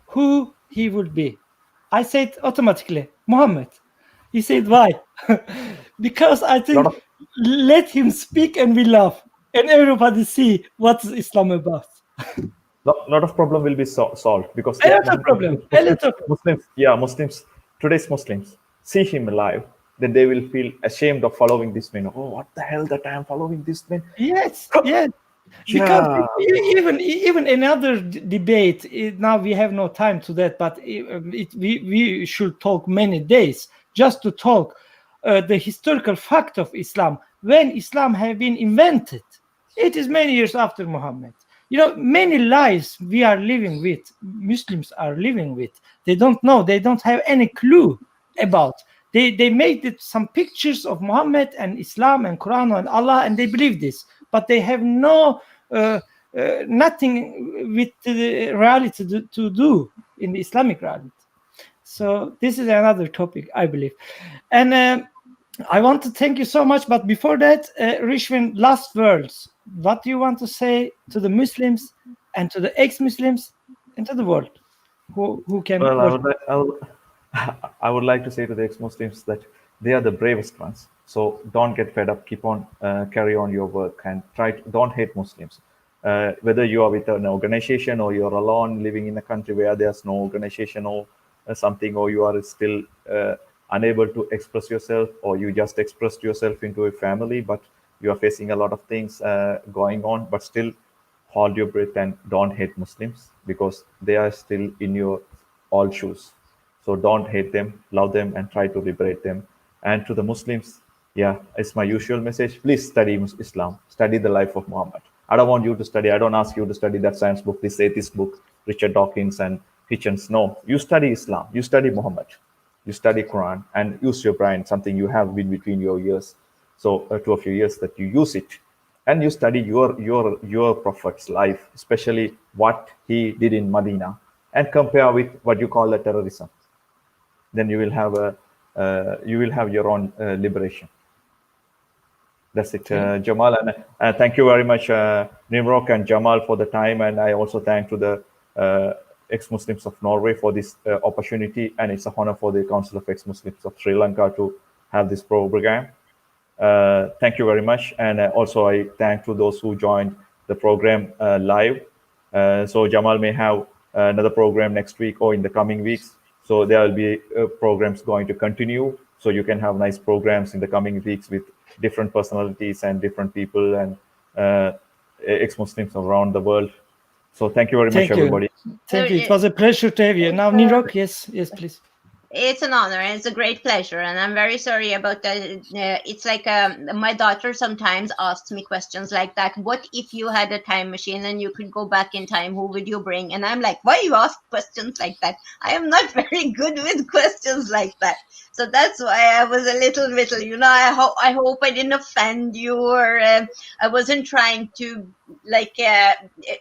who he would be? I said automatically, Muhammad. He said, why? Because I think let him speak and we laugh, and everybody see what is Islam about. Lot of problem will be solved because A lot of problem. Muslims, today's Muslims see him alive, then they will feel ashamed of following this man. Oh, what the hell that I am following this man? Yes. Because even another debate, now we have no time to that, but we should talk many days just to talk the historical fact of Islam. When Islam have been invented, it is many years after Muhammad. Many lies we are living with, Muslims are living with. They don't know, they don't have any clue about. They made some pictures of Muhammad and Islam and Quran and Allah, and they believe this, but they have no nothing with the reality to do in the Islamic reality. So this is another topic, I believe. And I want to thank you so much. But before that, Rishvin, last words. What do you want to say to the Muslims and to the ex-Muslims and to the world? Who can? Well, I would like to say to the ex-Muslims that they are the bravest ones. So don't get fed up. Keep on, carry on your work, and don't hate Muslims. Whether you are with an organization or you're alone living in a country where there's no organization or something, or you are still unable to express yourself, or you just expressed yourself into a family, but you are facing a lot of things going on, but still hold your breath and don't hate Muslims, because they are still in your all shoes. So don't hate them, love them, and try to liberate them. And to the Muslims, it's my usual message. Please study Islam, study the life of Muhammad. I don't want you to study, I don't ask you to study that science book, this atheist book, Richard Dawkins and Hitchens. No, you study Islam, you study Muhammad, you study Quran, and use your brain, something you have been between your ears. So 2 of your ears, that you use it, and you study your prophet's life, especially what he did in Medina, and compare with what you call the terrorism. Then you will have your own liberation. That's it, Jamal, and thank you very much, Nimrok and Jamal, for the time, and I also thank to the ex-Muslims of Norway for this opportunity, and it's an honor for the Council of Ex-Muslims of Sri Lanka to have this program. Thank you very much, and also I thank to those who joined the program live. So Jamal may have another program next week or in the coming weeks. So there will be programs going to continue. So you can have nice programs in the coming weeks with different personalities and different people and ex-Muslims around the world. So thank you very much, everybody. Thank you. It was a pleasure to have you. Now, Nirok, yes, please. It's an honor and it's a great pleasure, and I'm very sorry about that. It's like my daughter sometimes asks me questions like that. What if you had a time machine and you could go back in time? Who would you bring? And I'm like, why you ask questions like that? I am not very good with questions like that. So that's why I was a little, I hope I didn't offend you, or I wasn't trying to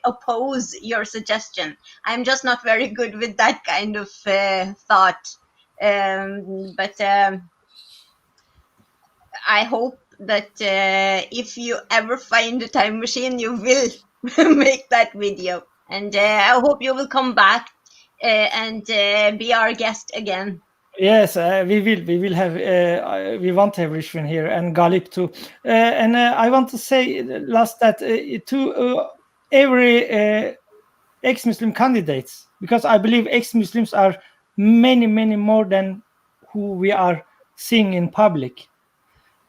oppose your suggestion. I'm just not very good with that kind of thought. But I hope that if you ever find a time machine, you will make that video, and I hope you will come back and be our guest again. Yes, we will have. We want to have Rishvin here and Galip too. And I want to say last that to every ex-Muslim candidates, because I believe ex-Muslims are many more than who we are seeing in public.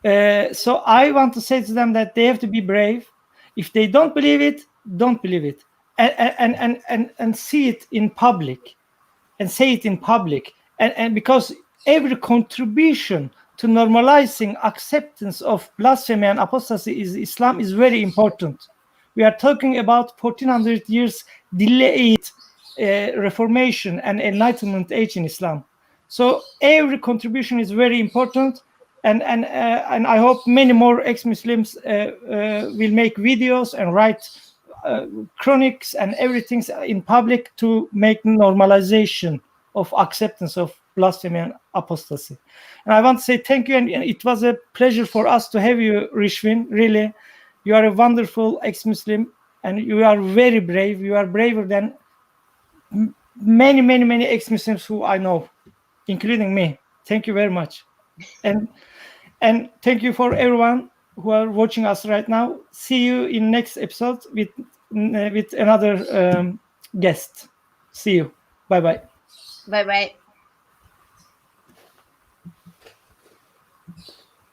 So I want to say to them that they have to be brave. If they don't believe it, don't believe it, and see it in public, and say it in public, and because every contribution to normalizing acceptance of blasphemy and apostasy is Islam is very important. We are talking about 1400 years delayed reformation and enlightenment age in Islam. So every contribution is very important, and I hope many more ex-Muslims will make videos and write chronics and everything in public to make normalization of acceptance of blasphemy and apostasy. And I want to say thank you, and it was a pleasure for us to have you, Rishvin. Really, you are a wonderful ex-Muslim, and you are very brave. You are braver than many ex-Muslims who I know, including me. Thank you very much, and thank you for everyone who are watching us right now. See you in next episode with another guest. See you. Bye bye. Bye bye.